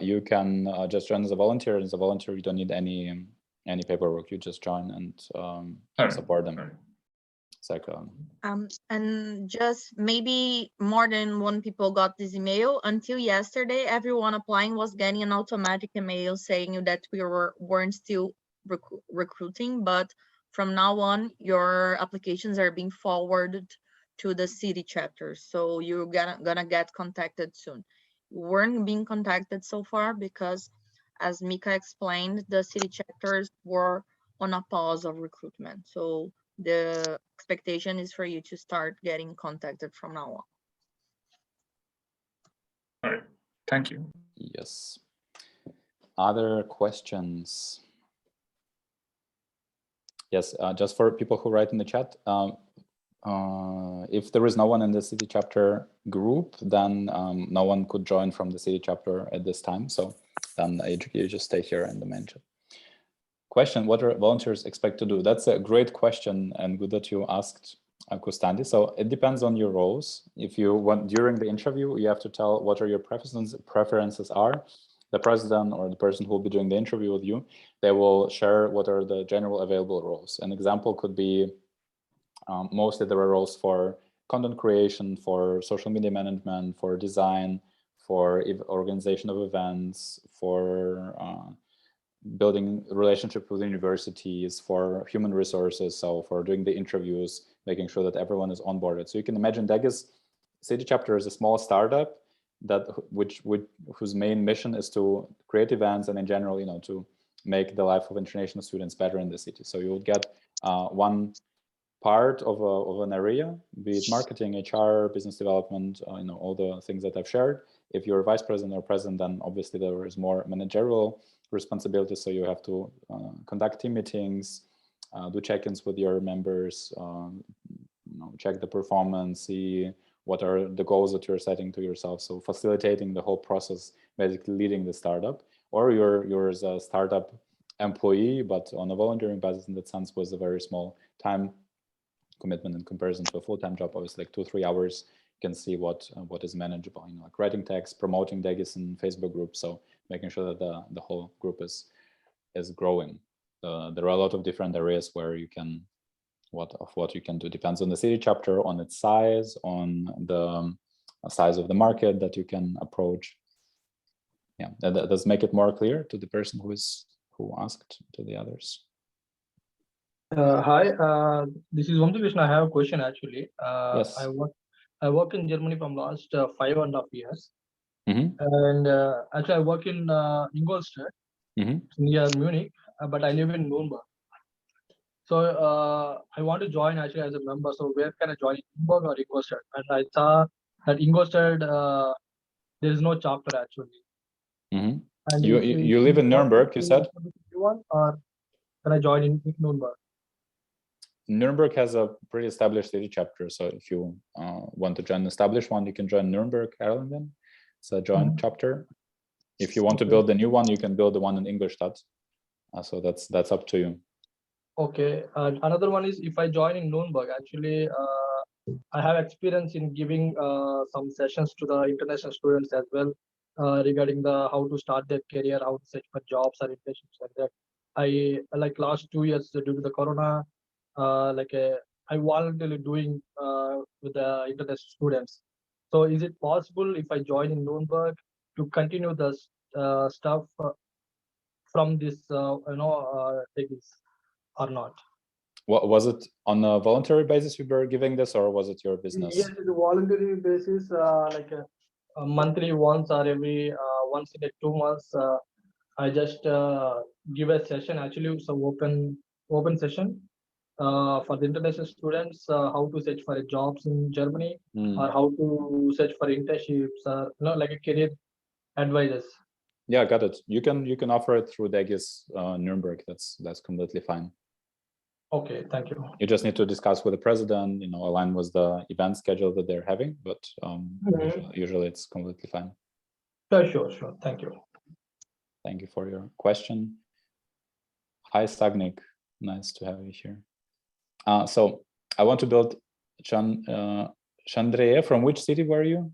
You can just join as a volunteer. As a volunteer, you don't need any paperwork. You just join and support them. It's like and just maybe more than one people got this email. Until yesterday, everyone applying was getting an automatic email saying that we weren't still recruiting, but from now on, your applications are being forwarded to the city chapter, so you're gonna get contacted soon. You weren't being contacted so far because, as Mika explained, the city chapters were on a pause of recruitment. So the expectation is for you to start getting contacted from now on. All right, thank you. Yes. Other questions? Yes, just for people who write in the chat, if there is no one in the city chapter group, then no one could join from the city chapter at this time. So then you just stay here in the main chat. Question: what do volunteers expect to do? That's a great question, and good that you asked, Kostandi. So it depends on your roles. If you want during the interview, you have to tell what are your preferences are, the president or the person who will be doing the interview with you, they will share what are the general available roles. An example could be mostly there are roles for content creation, for social media management, for design, for organization of events, for building relationship with universities, for human resources, so for doing the interviews, making sure that everyone is onboarded. So you can imagine Degus City Chapter is a small startup that whose main mission is to create events and in general, to make the life of international students better in the city. So you would get one part of an area, be it marketing, HR, business development, all the things that I've shared. If you're vice president or president, then obviously there is more managerial responsibility. So you have to conduct team meetings, do check-ins with your members, check the performance, see what are the goals that you're setting to yourself. So facilitating the whole process, basically leading the startup. Or you're as a startup employee, but on a volunteering basis in that sense was a very small time commitment in comparison to a full-time job. Obviously, like 2-3 hours, you can see what is manageable. Like writing text, promoting Degus in Facebook groups, so making sure that the whole group is growing. There are a lot of different areas where you can what you can do. Depends on the city chapter, on its size, on the size of the market that you can approach. Yeah, that does make it more clear to the person who asked to the others. Hi, this is Vamsi Krishna. I have a question actually. Yes. I work in Germany from last 5.5 years. Mm-hmm. And actually I work in Ingolstadt, near Munich, but I live in Nuremberg. So I want to join actually as a member. So where can I join, Nuremberg or Ingolstadt? And I saw that Ingolstadt, there is no chapter actually. Mm-hmm. And you live in Nuremberg, you said? Or can I join in Nuremberg? Nuremberg has a pretty established city chapter. So if you want to join an established one, you can join Nuremberg, Erlangen. It's a joint chapter. If you want to build a new one, you can build the one in Ingolstadt. So that's up to you. Okay. And another one is if I join in Nuremberg, actually, I have experience in giving some sessions to the international students as well regarding how to start their career, how to search for jobs or internships like that. I like last 2 years due to the corona, I voluntarily doing with the international students. So is it possible if I join in Nuremberg to continue the stuff from this, DEGIS or not? What was it on a voluntary basis you were giving this, or was it your business? Yes, it's a voluntary basis, like a monthly once or every once in 2 months. I just give a session actually, so open session for the international students, how to search for jobs in Germany or how to search for internships, like a career advisors. Yeah, got it. You can offer it through Degus Nuremberg. That's completely fine. Okay, thank you. You just need to discuss with the president, align with the event schedule that they're having, but usually it's completely fine. Sure. Thank you. Thank you for your question. Hi, Stagnik. Nice to have you here. So I want to build Chandreye. From which city were you?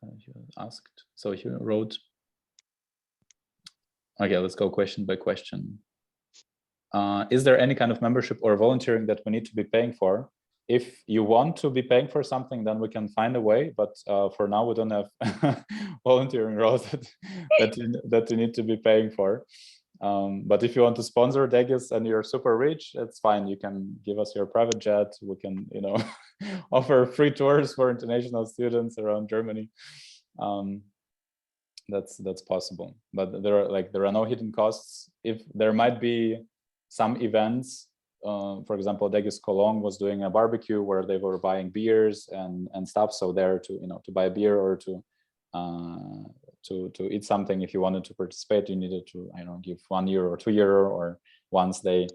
You asked. So you wrote. Okay, let's go question by question. Is there any kind of membership or volunteering that we need to be paying for? If you want to be paying for something, then we can find a way. But for now, we don't have volunteering roles that you need to be paying for. But if you want to sponsor Degus and you're super rich, it's fine. You can give us your private jet. We can, offer free tours for international students around Germany. That's possible. But there are no hidden costs. If there might be some events, for example, Degus Cologne was doing a barbecue where they were buying beers and stuff. So there to buy beer or to eat something, if you wanted to participate, you needed to give €1 or €2, or once they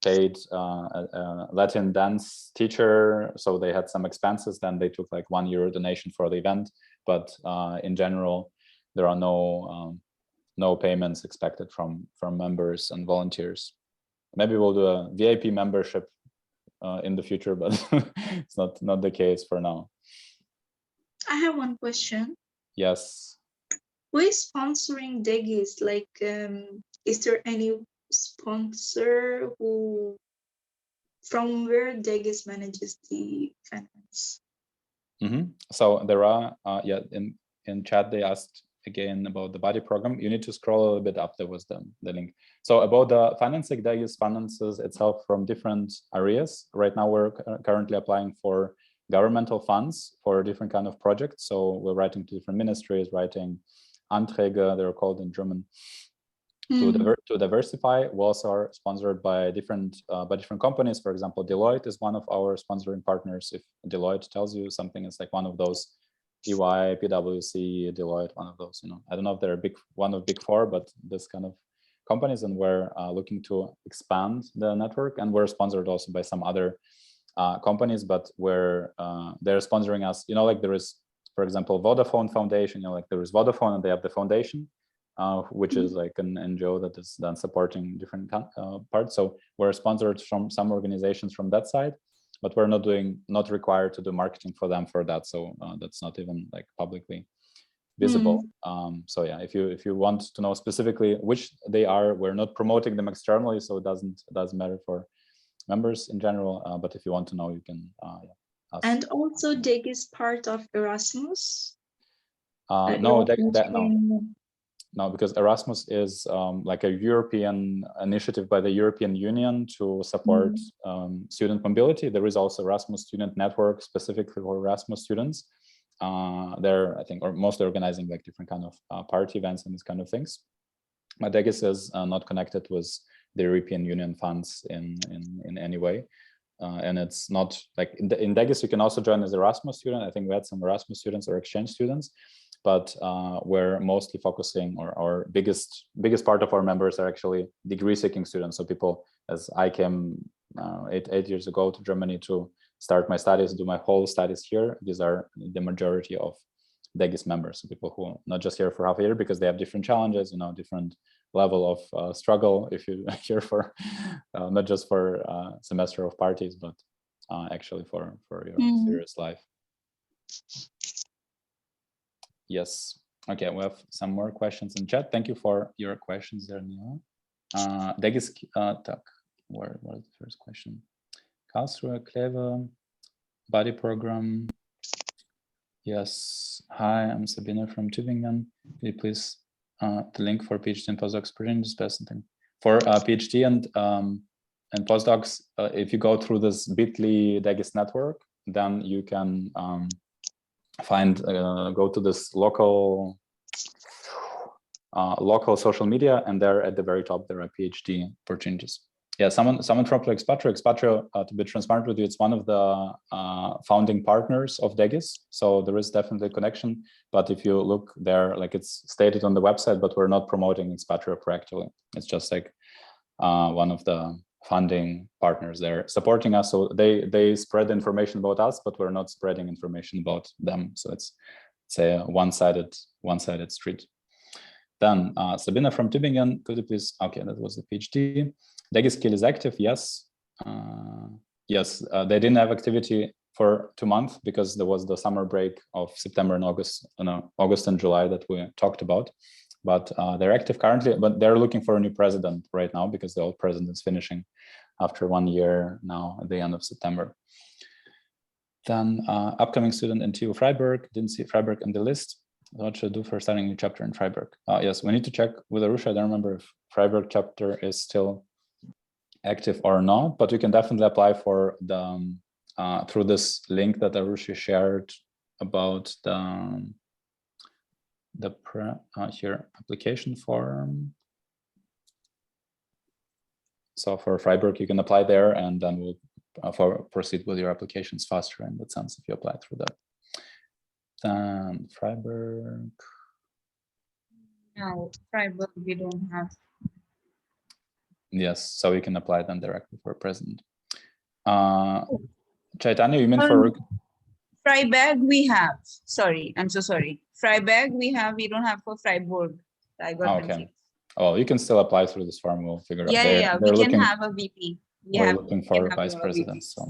paid a Latin dance teacher, so they had some expenses, then they took like €1 donation for the event. But in general, there are no payments expected from members and volunteers. Maybe we'll do a VIP membership in the future, but it's not the case for now. I have one question. Yes. Who is sponsoring DEGIS? Like, is there any sponsor who, from where DEGIS manages the finance? So there are, yeah, in chat they asked again about the buddy program. You need to scroll a little bit up. There was the link. So about the financing, DEGIS finances itself from different areas. Right now we're currently applying for governmental funds for different kind of projects. So we're writing to different ministries, writing Anträge, they're called in German, to diversify. We also are sponsored by different companies. For example, Deloitte is one of our sponsoring partners. If Deloitte tells you something, it's like one of those. EY, PwC, Deloitte, one of those. You know, I don't know if they're one of big four, but this kind of companies, and we're looking to expand the network. And we're sponsored also by some other companies, but where they're sponsoring us. You know, like there is, for example, Vodafone Foundation. You know, like there is Vodafone, and they have the foundation, which is like an NGO that is then supporting different parts. So we're sponsored from some organizations from that side, but we're not required to do marketing for them for that. So that's not even like publicly visible. So yeah, if you want to know specifically which they are, we're not promoting them externally, so it doesn't matter for members in general. But if you want to know, you can ask. And also DEGIS is part of Erasmus? No, because Erasmus is like a European initiative by the European Union to support student mobility. There is also Erasmus Student Network specifically for Erasmus students. They're, I think, or mostly organizing like different kind of party events and these kind of things. But DEGIS is not connected with the European Union funds in any way. And it's not like in DEGIS, you can also join as Erasmus student. I think we had some Erasmus students or exchange students, but we're mostly focusing, or our biggest part of our members are actually degree-seeking students. So people, as I came 8 years ago to Germany to start my studies, do my whole studies here. These are the majority of DEGIS members, so people who are not just here for half a year because they have different challenges, you know, different level of struggle. If you're here for not just for a semester of parties, but actually for your serious life. Yes. Okay, we have some more questions in chat. Thank you for your questions there, Neil. DEGIS talk. Where was the first question? Karlsruhe, Kleve, body program. Yes. Hi, I'm Sabine from Tübingen. Could you please the link for PhD and postdocs is best thing for PhD and postdocs. If you go through this bit.ly DEGIS network, then you can find go to this local social media, and there at the very top there are PhD opportunities. Yeah, someone from Expatrio. Expatrio, to be transparent with you, it's one of the founding partners of DEGIS. So there is definitely a connection. But if you look there, like it's stated on the website, but we're not promoting Expatrio proactively. It's just like one of the funding partners there supporting us. So they spread information about us, but we're not spreading information about them. So it's a one-sided street. Then Sabina from Tübingen, could you please? Okay, that was the PhD. DEGIS skill is active, yes. Yes, they didn't have activity for 2 months because there was the summer break of September and August, August and July that we talked about. But they're active currently, but they're looking for a new president right now because the old president is finishing after 1 year now at the end of September. Then upcoming student in TU Freiburg, didn't see Freiburg in the list. What should I do for starting a new chapter in Freiburg? Yes, we need to check with Arusha. I don't remember if Freiburg chapter is still active or not, but you can definitely apply for the through this link that Arusha shared about the here application form. So for Freiburg, you can apply there, and then we'll proceed with your applications faster in that sense if you apply through that. Then Freiburg. No, Freiburg we don't have. Yes, so you can apply them directly for president. Chaitanya, you mean for Freiburg we have. Sorry, I'm so sorry. Freiburg we have. We don't have for Freiburg. I got confused. Oh, you can still apply through this form. We'll figure out. Yeah. We can have a VP. We're looking for vice president. So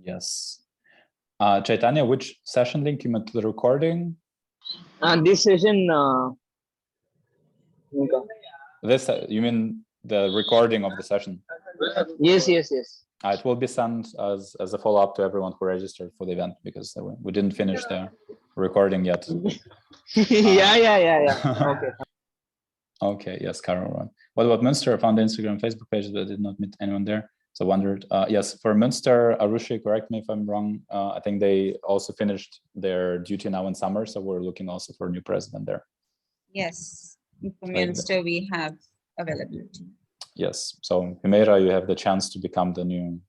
yes. Chaitanya, which session link you meant to the recording? This session, Mika. This, you mean the recording of the session? Yes. It will be sent as a follow-up to everyone who registered for the event, because we didn't finish the recording yet. Yeah. Okay. Okay, yes, Carol. What about Münster? I found the Instagram, Facebook page, but I did not meet anyone there. So wondered, yes, for Münster, Arushi, correct me if I'm wrong. I think they also finished their duty now in summer. So we're looking also for a new president there. Yes, for Like Munster we have availability. Yes, so Himera, you have the chance to become the new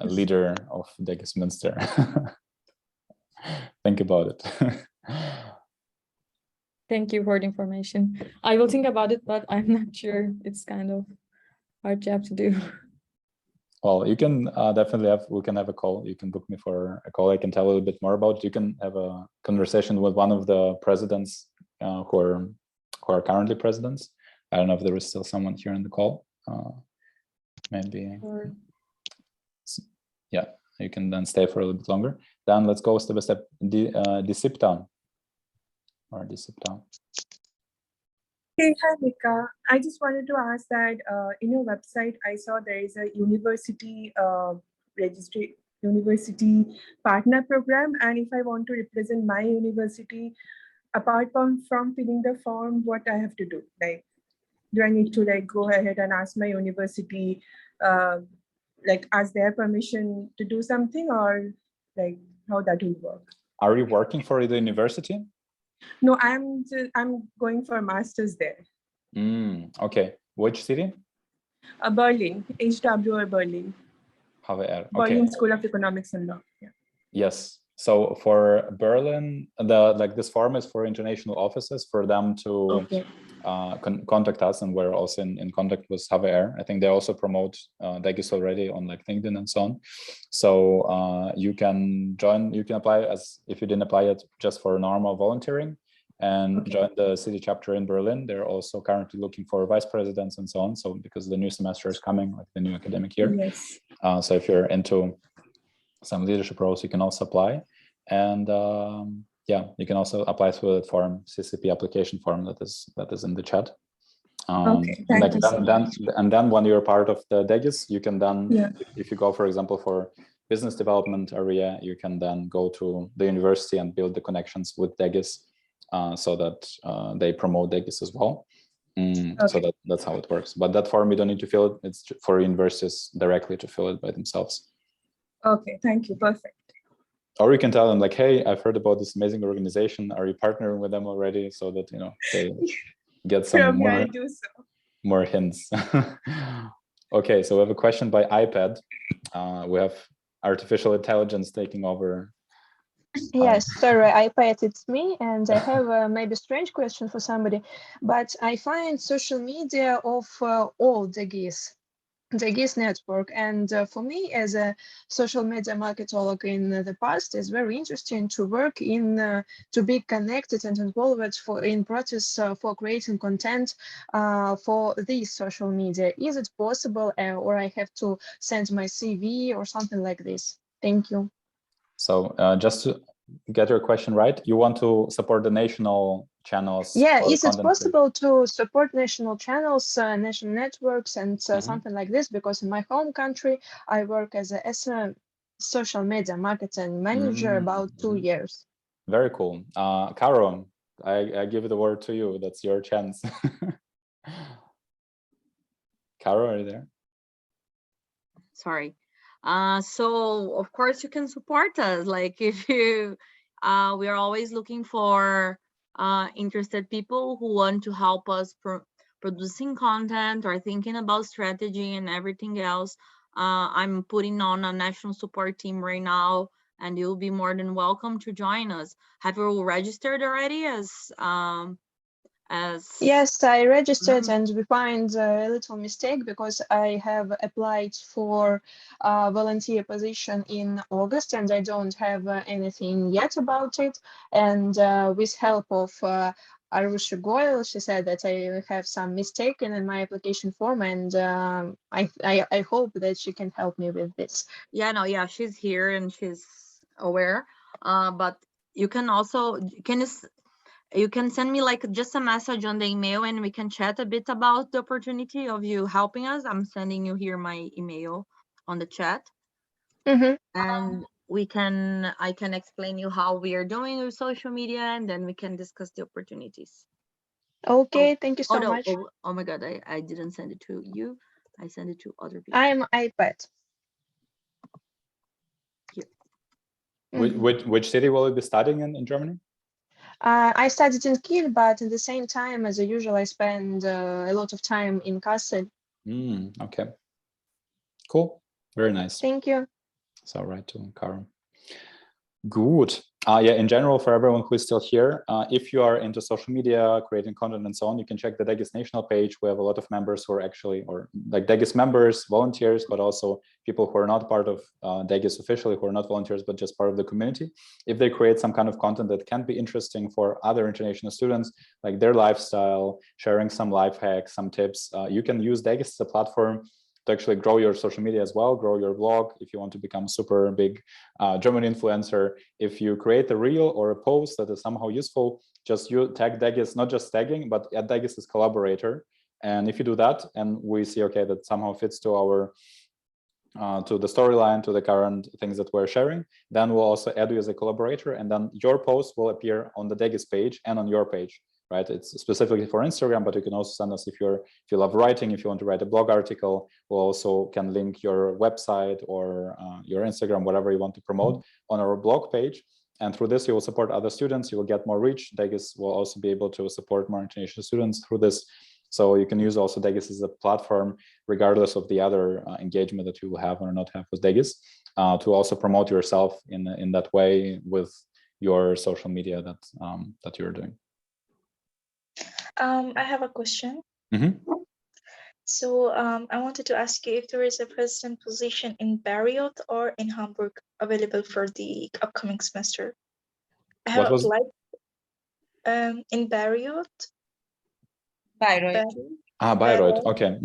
leader of Degus Münster. Think about it. Thank you for the information. I will think about it, but I'm not sure. It's kind of hard job to do. Well, you can definitely we can have a call. You can book me for a call. I can tell a little bit more about it. You can have a conversation with one of the presidents who are currently presidents. I don't know if there is still someone here in the call. Maybe. Yeah, you can then stay for a little bit longer. Then let's go step by step. Disipta. Or Disipta. Hey, hi Mika. I just wanted to ask that in your website, I saw there is a university registry, university partner program. And if I want to represent my university, apart from filling the form, what I have to do? Like, do I need to like go ahead and ask my university, like ask their permission to do something, or like how that will work? Are you working for the university? No, I'm going for a master's there. Okay, which city? Berlin, HW or Berlin. Okay. Berlin School of Economics and Law. Yeah. Yes. So for Berlin, this form is for international offices for them to contact us, and we're also in contact with Javier. I think they also promote Degus already on like LinkedIn and so on. So you can join. You can apply as if you didn't apply it just for normal volunteering, and join the city chapter in Berlin. They're also currently looking for vice presidents and so on. So because the new semester is coming, like the new academic year. Yes. So if you're into some leadership roles, you can also apply. And yeah, you can also apply through the form, CCP application form that is in the chat. Okay, thank you so much. And then when you're part of the Degus, you can then, if you go, for example, for business development area, you can then go to the university and build the connections with Degus so that they promote Degus as well. So that's how it works. But that form, you don't need to fill it. It's for universities directly to fill it by themselves. Okay, thank you. Perfect. Or you can tell them like, hey, I've heard about this amazing organization. Are you partnering with them already? So that, they get some more hints. Okay, so we have a question by iPad. We have artificial intelligence taking over. Yes, sorry, iPad, it's me, and I have a maybe strange question for somebody, but I find social media of all DEGIS network, and for me as a social media marketologist in the past, it's very interesting to work in to be connected and involved in process for creating content for these social media. Is it possible, or I have to send my CV or something like this? Thank you. So just to get your question right, you want to support the national channels? Yeah, is it possible to support national channels, national networks, and something like this? Because in my home country, I work as a social media marketing manager about 2 years. Very cool. Caro, I give the word to you. That's your chance. Caro, are you there? Sorry. So of course you can support us. Like if you, we are always looking for interested people who want to help us producing content or thinking about strategy and everything else. I'm putting on a national support team right now, and you'll be more than welcome to join us. Have you registered already as Yes, I registered, and we find a little mistake because I have applied for a volunteer position in August, and I don't have anything yet about it. And with help of Arusha Goyle, she said that I have some mistake in my application form, and I hope that she can help me with this. Yeah, she's here and she's aware. But you can also, you can send me like just a message on the email and we can chat a bit about the opportunity of you helping us. I'm sending you here my email on the chat. And I can explain you how we are doing with social media, and then we can discuss the opportunities. Okay, thank you so no, much. Oh my God, I didn't send it to you. I sent it to other people. I'm iPad. Here. Which city will you be studying in Germany? I studied in Kiel, but at the same time, as usual, I spend a lot of time in Kassel. Okay. Cool. Very nice. Thank you. So right to Karen. Good. Yeah, in general, for everyone who is still here, if you are into social media, creating content and so on, you can check the DEGIS national page. We have a lot of members who are actually, or like DEGIS members, volunteers, but also people who are not part of DEGIS officially, who are not volunteers, but just part of the community. If they create some kind of content that can be interesting for other international students, like their lifestyle, sharing some life hacks, some tips, you can use DEGIS as a platform to actually grow your social media as well, grow your blog. If you want to become super big German influencer, if you create a reel or a post that is somehow useful, just you tag DEGIS, not just tagging, but add DEGIS as collaborator. And if you do that, and we see, okay, that somehow fits to our to the storyline, to the current things that we're sharing, then we'll also add you as a collaborator, and then your post will appear on the DEGIS page and on your page. Right, it's specifically for Instagram, but you can also send us if you love writing, if you want to write a blog article. We'll also can link your website or your Instagram, whatever you want to promote, on our blog page. And through this, you will support other students. You will get more reach. DEGIS will also be able to support more international students through this. So you can use also DEGIS as a platform, regardless of the other engagement that you will have or not have with DEGIS, to also promote yourself in that way with your social media that you're doing. I have a question. So I wanted to ask you if there is a president position in Bayreuth or in Hamburg available for the upcoming semester. I have applied in Bayreuth. Bayreuth. Okay.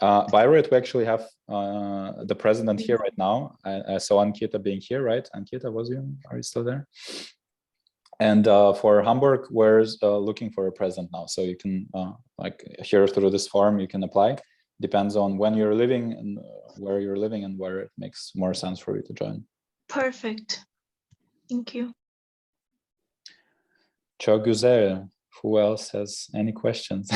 Bayreuth, we actually have the president here right now. I saw Ankita being here, right? Ankita, are you still there? And for Hamburg, we're looking for a president now. So you can, like here through this form, you can apply. Depends on when you're living and where you're living and where it makes more sense for you to join. Perfect. Thank you. Ciao, Güzel. Who else has any questions?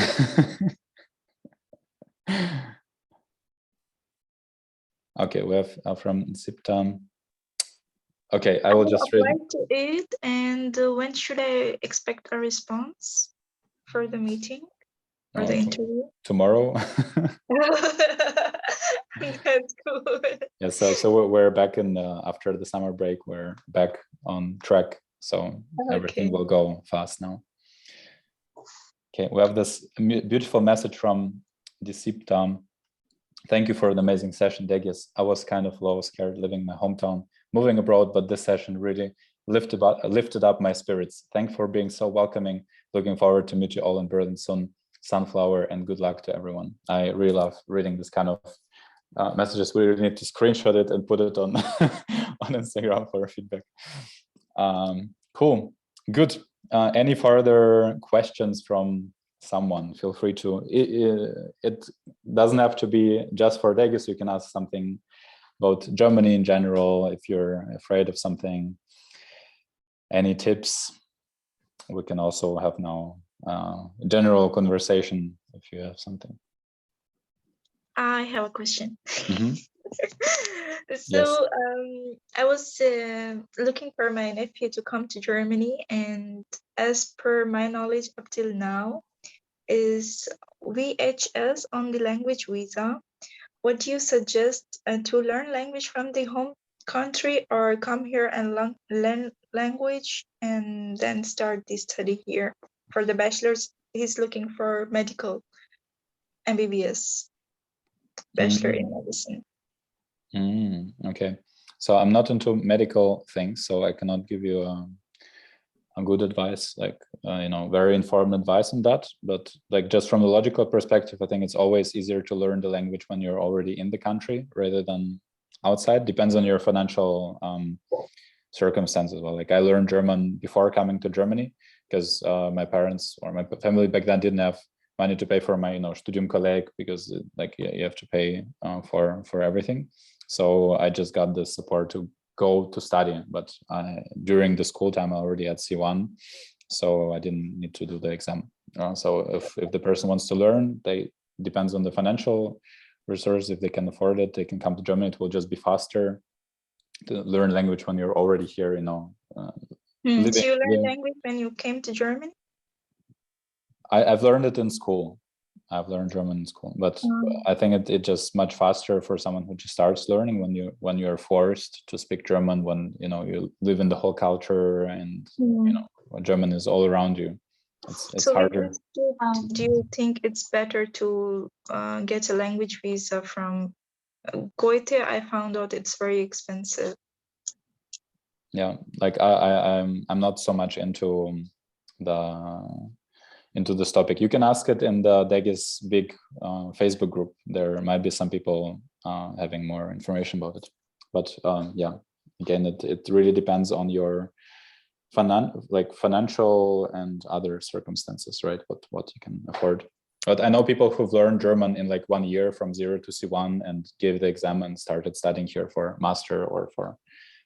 Okay, we have from Siptam. Okay, I will just read to it. And when should I expect a response for the meeting or the interview? Tomorrow. That's cool. Yeah, so we're back in after the summer break. We're back on track, so everything will go fast now. Okay, we have this beautiful message from Disiptam. Thank you for the amazing session, Degus. I was kind of low, scared living in my hometown, moving abroad, but this session really lifted up my spirits. Thanks for being so welcoming. Looking forward to meet you all in Berlin soon. Sunflower, and good luck to everyone. I really love reading this kind of messages. We really need to screenshot it and put it on on Instagram for feedback. Cool, good. Any further questions from someone? Feel free to. It doesn't have to be just for Degus. You can ask something about Germany in general. If you're afraid of something, any tips? We can also have now general conversation if you have something. I have a question. Yes. So I was looking for my nephew to come to Germany, and as per my knowledge up till now, is VHS on the language visa. What do you suggest to learn language from the home country, or come here and learn language and then start the study here? For the bachelor's, he's looking for medical MBBS, bachelor in medicine. Okay, so I'm not into medical things, so I cannot give you a good advice, like very informed advice on that. But like just from the logical perspective, I think it's always easier to learn the language when you're already in the country rather than outside. Depends on your financial circumstances. Well, like I learned German before coming to Germany, because my parents or my family back then didn't have money to pay for my Studium Kolleg, because like you have to pay for everything. So I just got the support to go to study, but during the school time I already had C1, so I didn't need to do the exam. So if the person wants to learn, depends on the financial resource. If they can afford it, they can come to Germany. It will just be faster to learn language when you're already here, So you learned language when you came to Germany? I've learned it in school. I've learned German in school, but I think it just much faster for someone who just starts learning when you're forced to speak German, when you live in the whole culture, and when German is all around you. It's harder. Do you think it's better to get a language visa from Goethe? I found out it's very expensive. Yeah, like I'm not so much into this topic. You can ask it in the DEGIS big Facebook group. There might be some people having more information about it. But yeah, again, it really depends on your financial and other circumstances, right? What you can afford. But I know people who've learned German in like 1 year from 0 to C1 and gave the exam and started studying here for master or for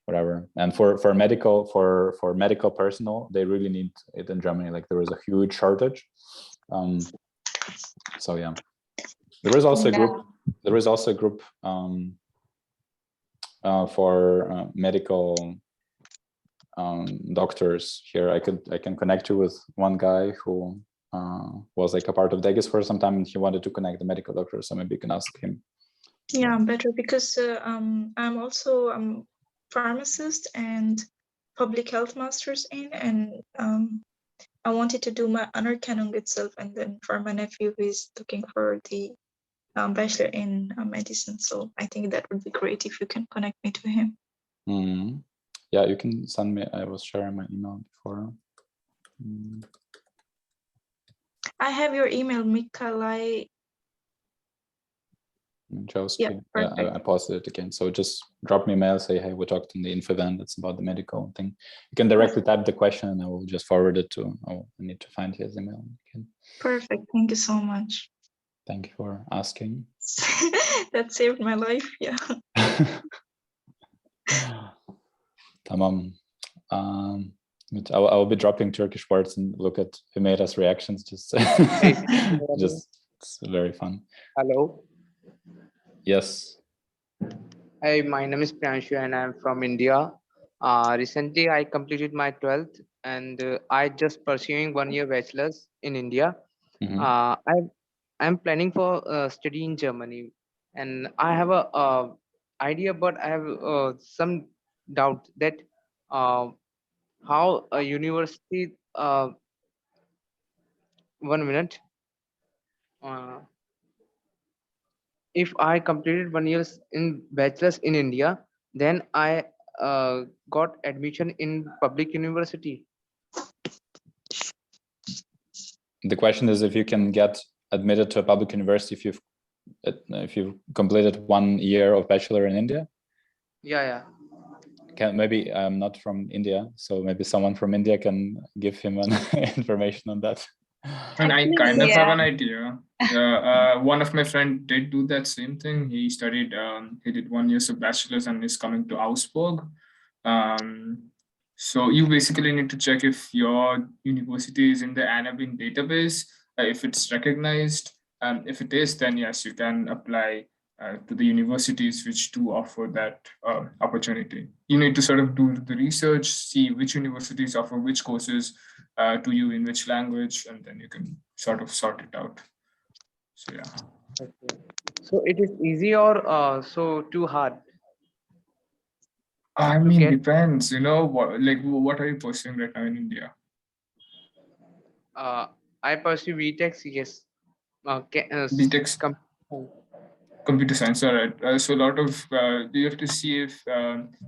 whatever. And for medical personnel, they really need it in Germany. Like there is a huge shortage. So yeah, there is also a group for medical doctors here. I can connect you with one guy who was like a part of DEGIS for some time, and he wanted to connect the medical doctors, so maybe you can ask him. Yeah, better, because I'm also pharmacist and public health masters and I wanted to do my Anerkennung itself, and then for my nephew who is looking for the bachelor in medicine. So I think that would be great if you can connect me to him. Yeah, you can send me. I was sharing my email before. I have your email, Mikalai. Yeah, I posted it again. So just drop me a mail, say, hey, we talked in the info event. It's about the medical thing. You can directly type the question and I will just forward it to, I need to find his email. Okay. Perfect. Thank you so much. Thank you for asking. That saved my life. Yeah. Tamam. I will be dropping Turkish words and look at Hümeyra's reactions. Just it's very fun. Hello. Yes. Hi, my name is Pranshu and I'm from India. Recently, I completed my 12th and I just pursuing 1 year bachelor's in India. I'm planning for study in Germany, and I have a idea, but I have some doubt that how a university. 1 minute. If I completed 1 year in bachelor's in India, then I got admission in public university. The question is if you can get admitted to a public university if you've completed 1 year of bachelor in India. Yeah. Maybe I'm not from India, so maybe someone from India can give him an information on that. And I kind of have an idea. One of my friends did do that same thing. He studied, he did 1 year of bachelor's and is coming to Augsburg. So you basically need to check if your university is in the ANABIN database, if it's recognized. If it is, then yes, you can apply to the universities which do offer that opportunity. You need to sort of do the research, see which universities offer which courses to you in which language, and then you can sort of sort it out. So yeah. Okay. So it is easy or so too hard? I mean, depends. What are you pursuing right now in India? I pursue BTech CS. BTech computer science. All right. So a lot of you have to see if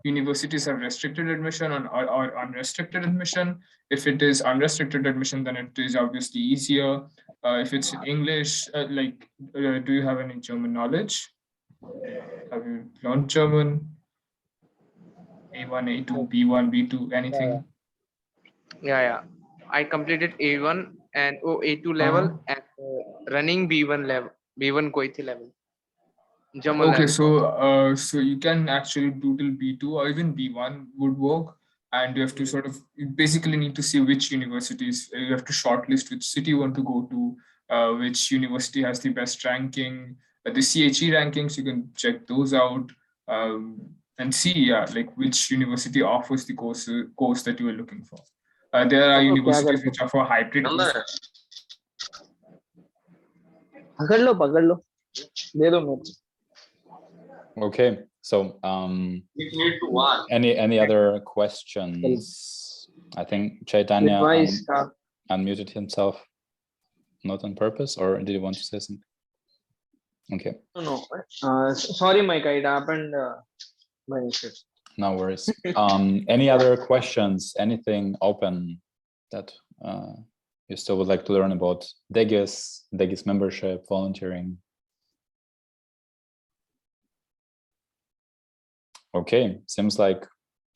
universities have restricted admission or unrestricted admission. If it is unrestricted admission, then it is obviously easier. If it's in English, do you have any German knowledge? Have you learned German? A1, A2, B1, B2, anything? Yeah. I completed A1 and A2 level and running B1 level, B1 Koithi level. Jamal Okay, level. so you can actually do till B2 or even B1 would work, and you have to sort of, you basically need to see which universities, you have to shortlist which city you want to go to, which university has the best ranking, the CHE rankings, you can check those out, and see like which university offers the course that you are looking for. There are universities which offer hybrid courses. पकड़ लो दे दो मेरे Okay, so any other questions? I think Chaitanya unmuted himself, not on purpose, or did you want to say something? Okay. No, sorry, Mike, it happened by mistake. No worries. Any other questions? Anything open that you still would like to learn about DEGIS membership, volunteering? Okay, seems like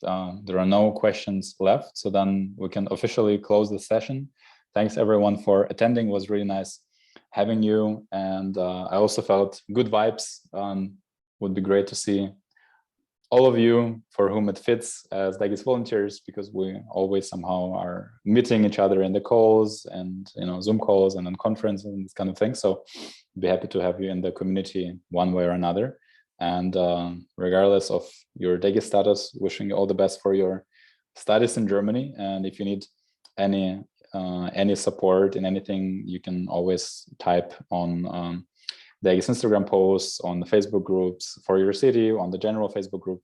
there are no questions left. So then we can officially close the session. Thanks everyone for attending. It was really nice having you. And I also felt good vibes. Would be great to see all of you for whom it fits as DEGIS volunteers, because we always somehow are meeting each other in the calls and Zoom calls and on conferences and this kind of thing. So I'd be happy to have you in the community one way or another. And regardless of your DEGIS status, wishing you all the best for your studies in Germany. And if you need any support in anything, you can always type on DEGIS Instagram posts, on the Facebook groups for your city, on the general Facebook group.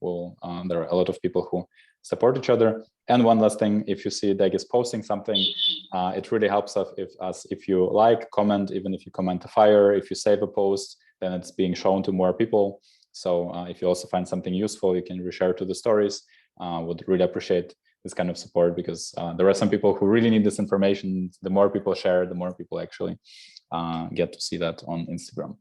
There are a lot of people who support each other. And one last thing, if you see DEGIS posting something, it really helps us if you like, comment, even if you comment to fire, if you save a post, then it's being shown to more people. So if you also find something useful, you can reshare to the stories. Would really appreciate this kind of support, because there are some people who really need this information. The more people share, the more people actually get to see that on Instagram.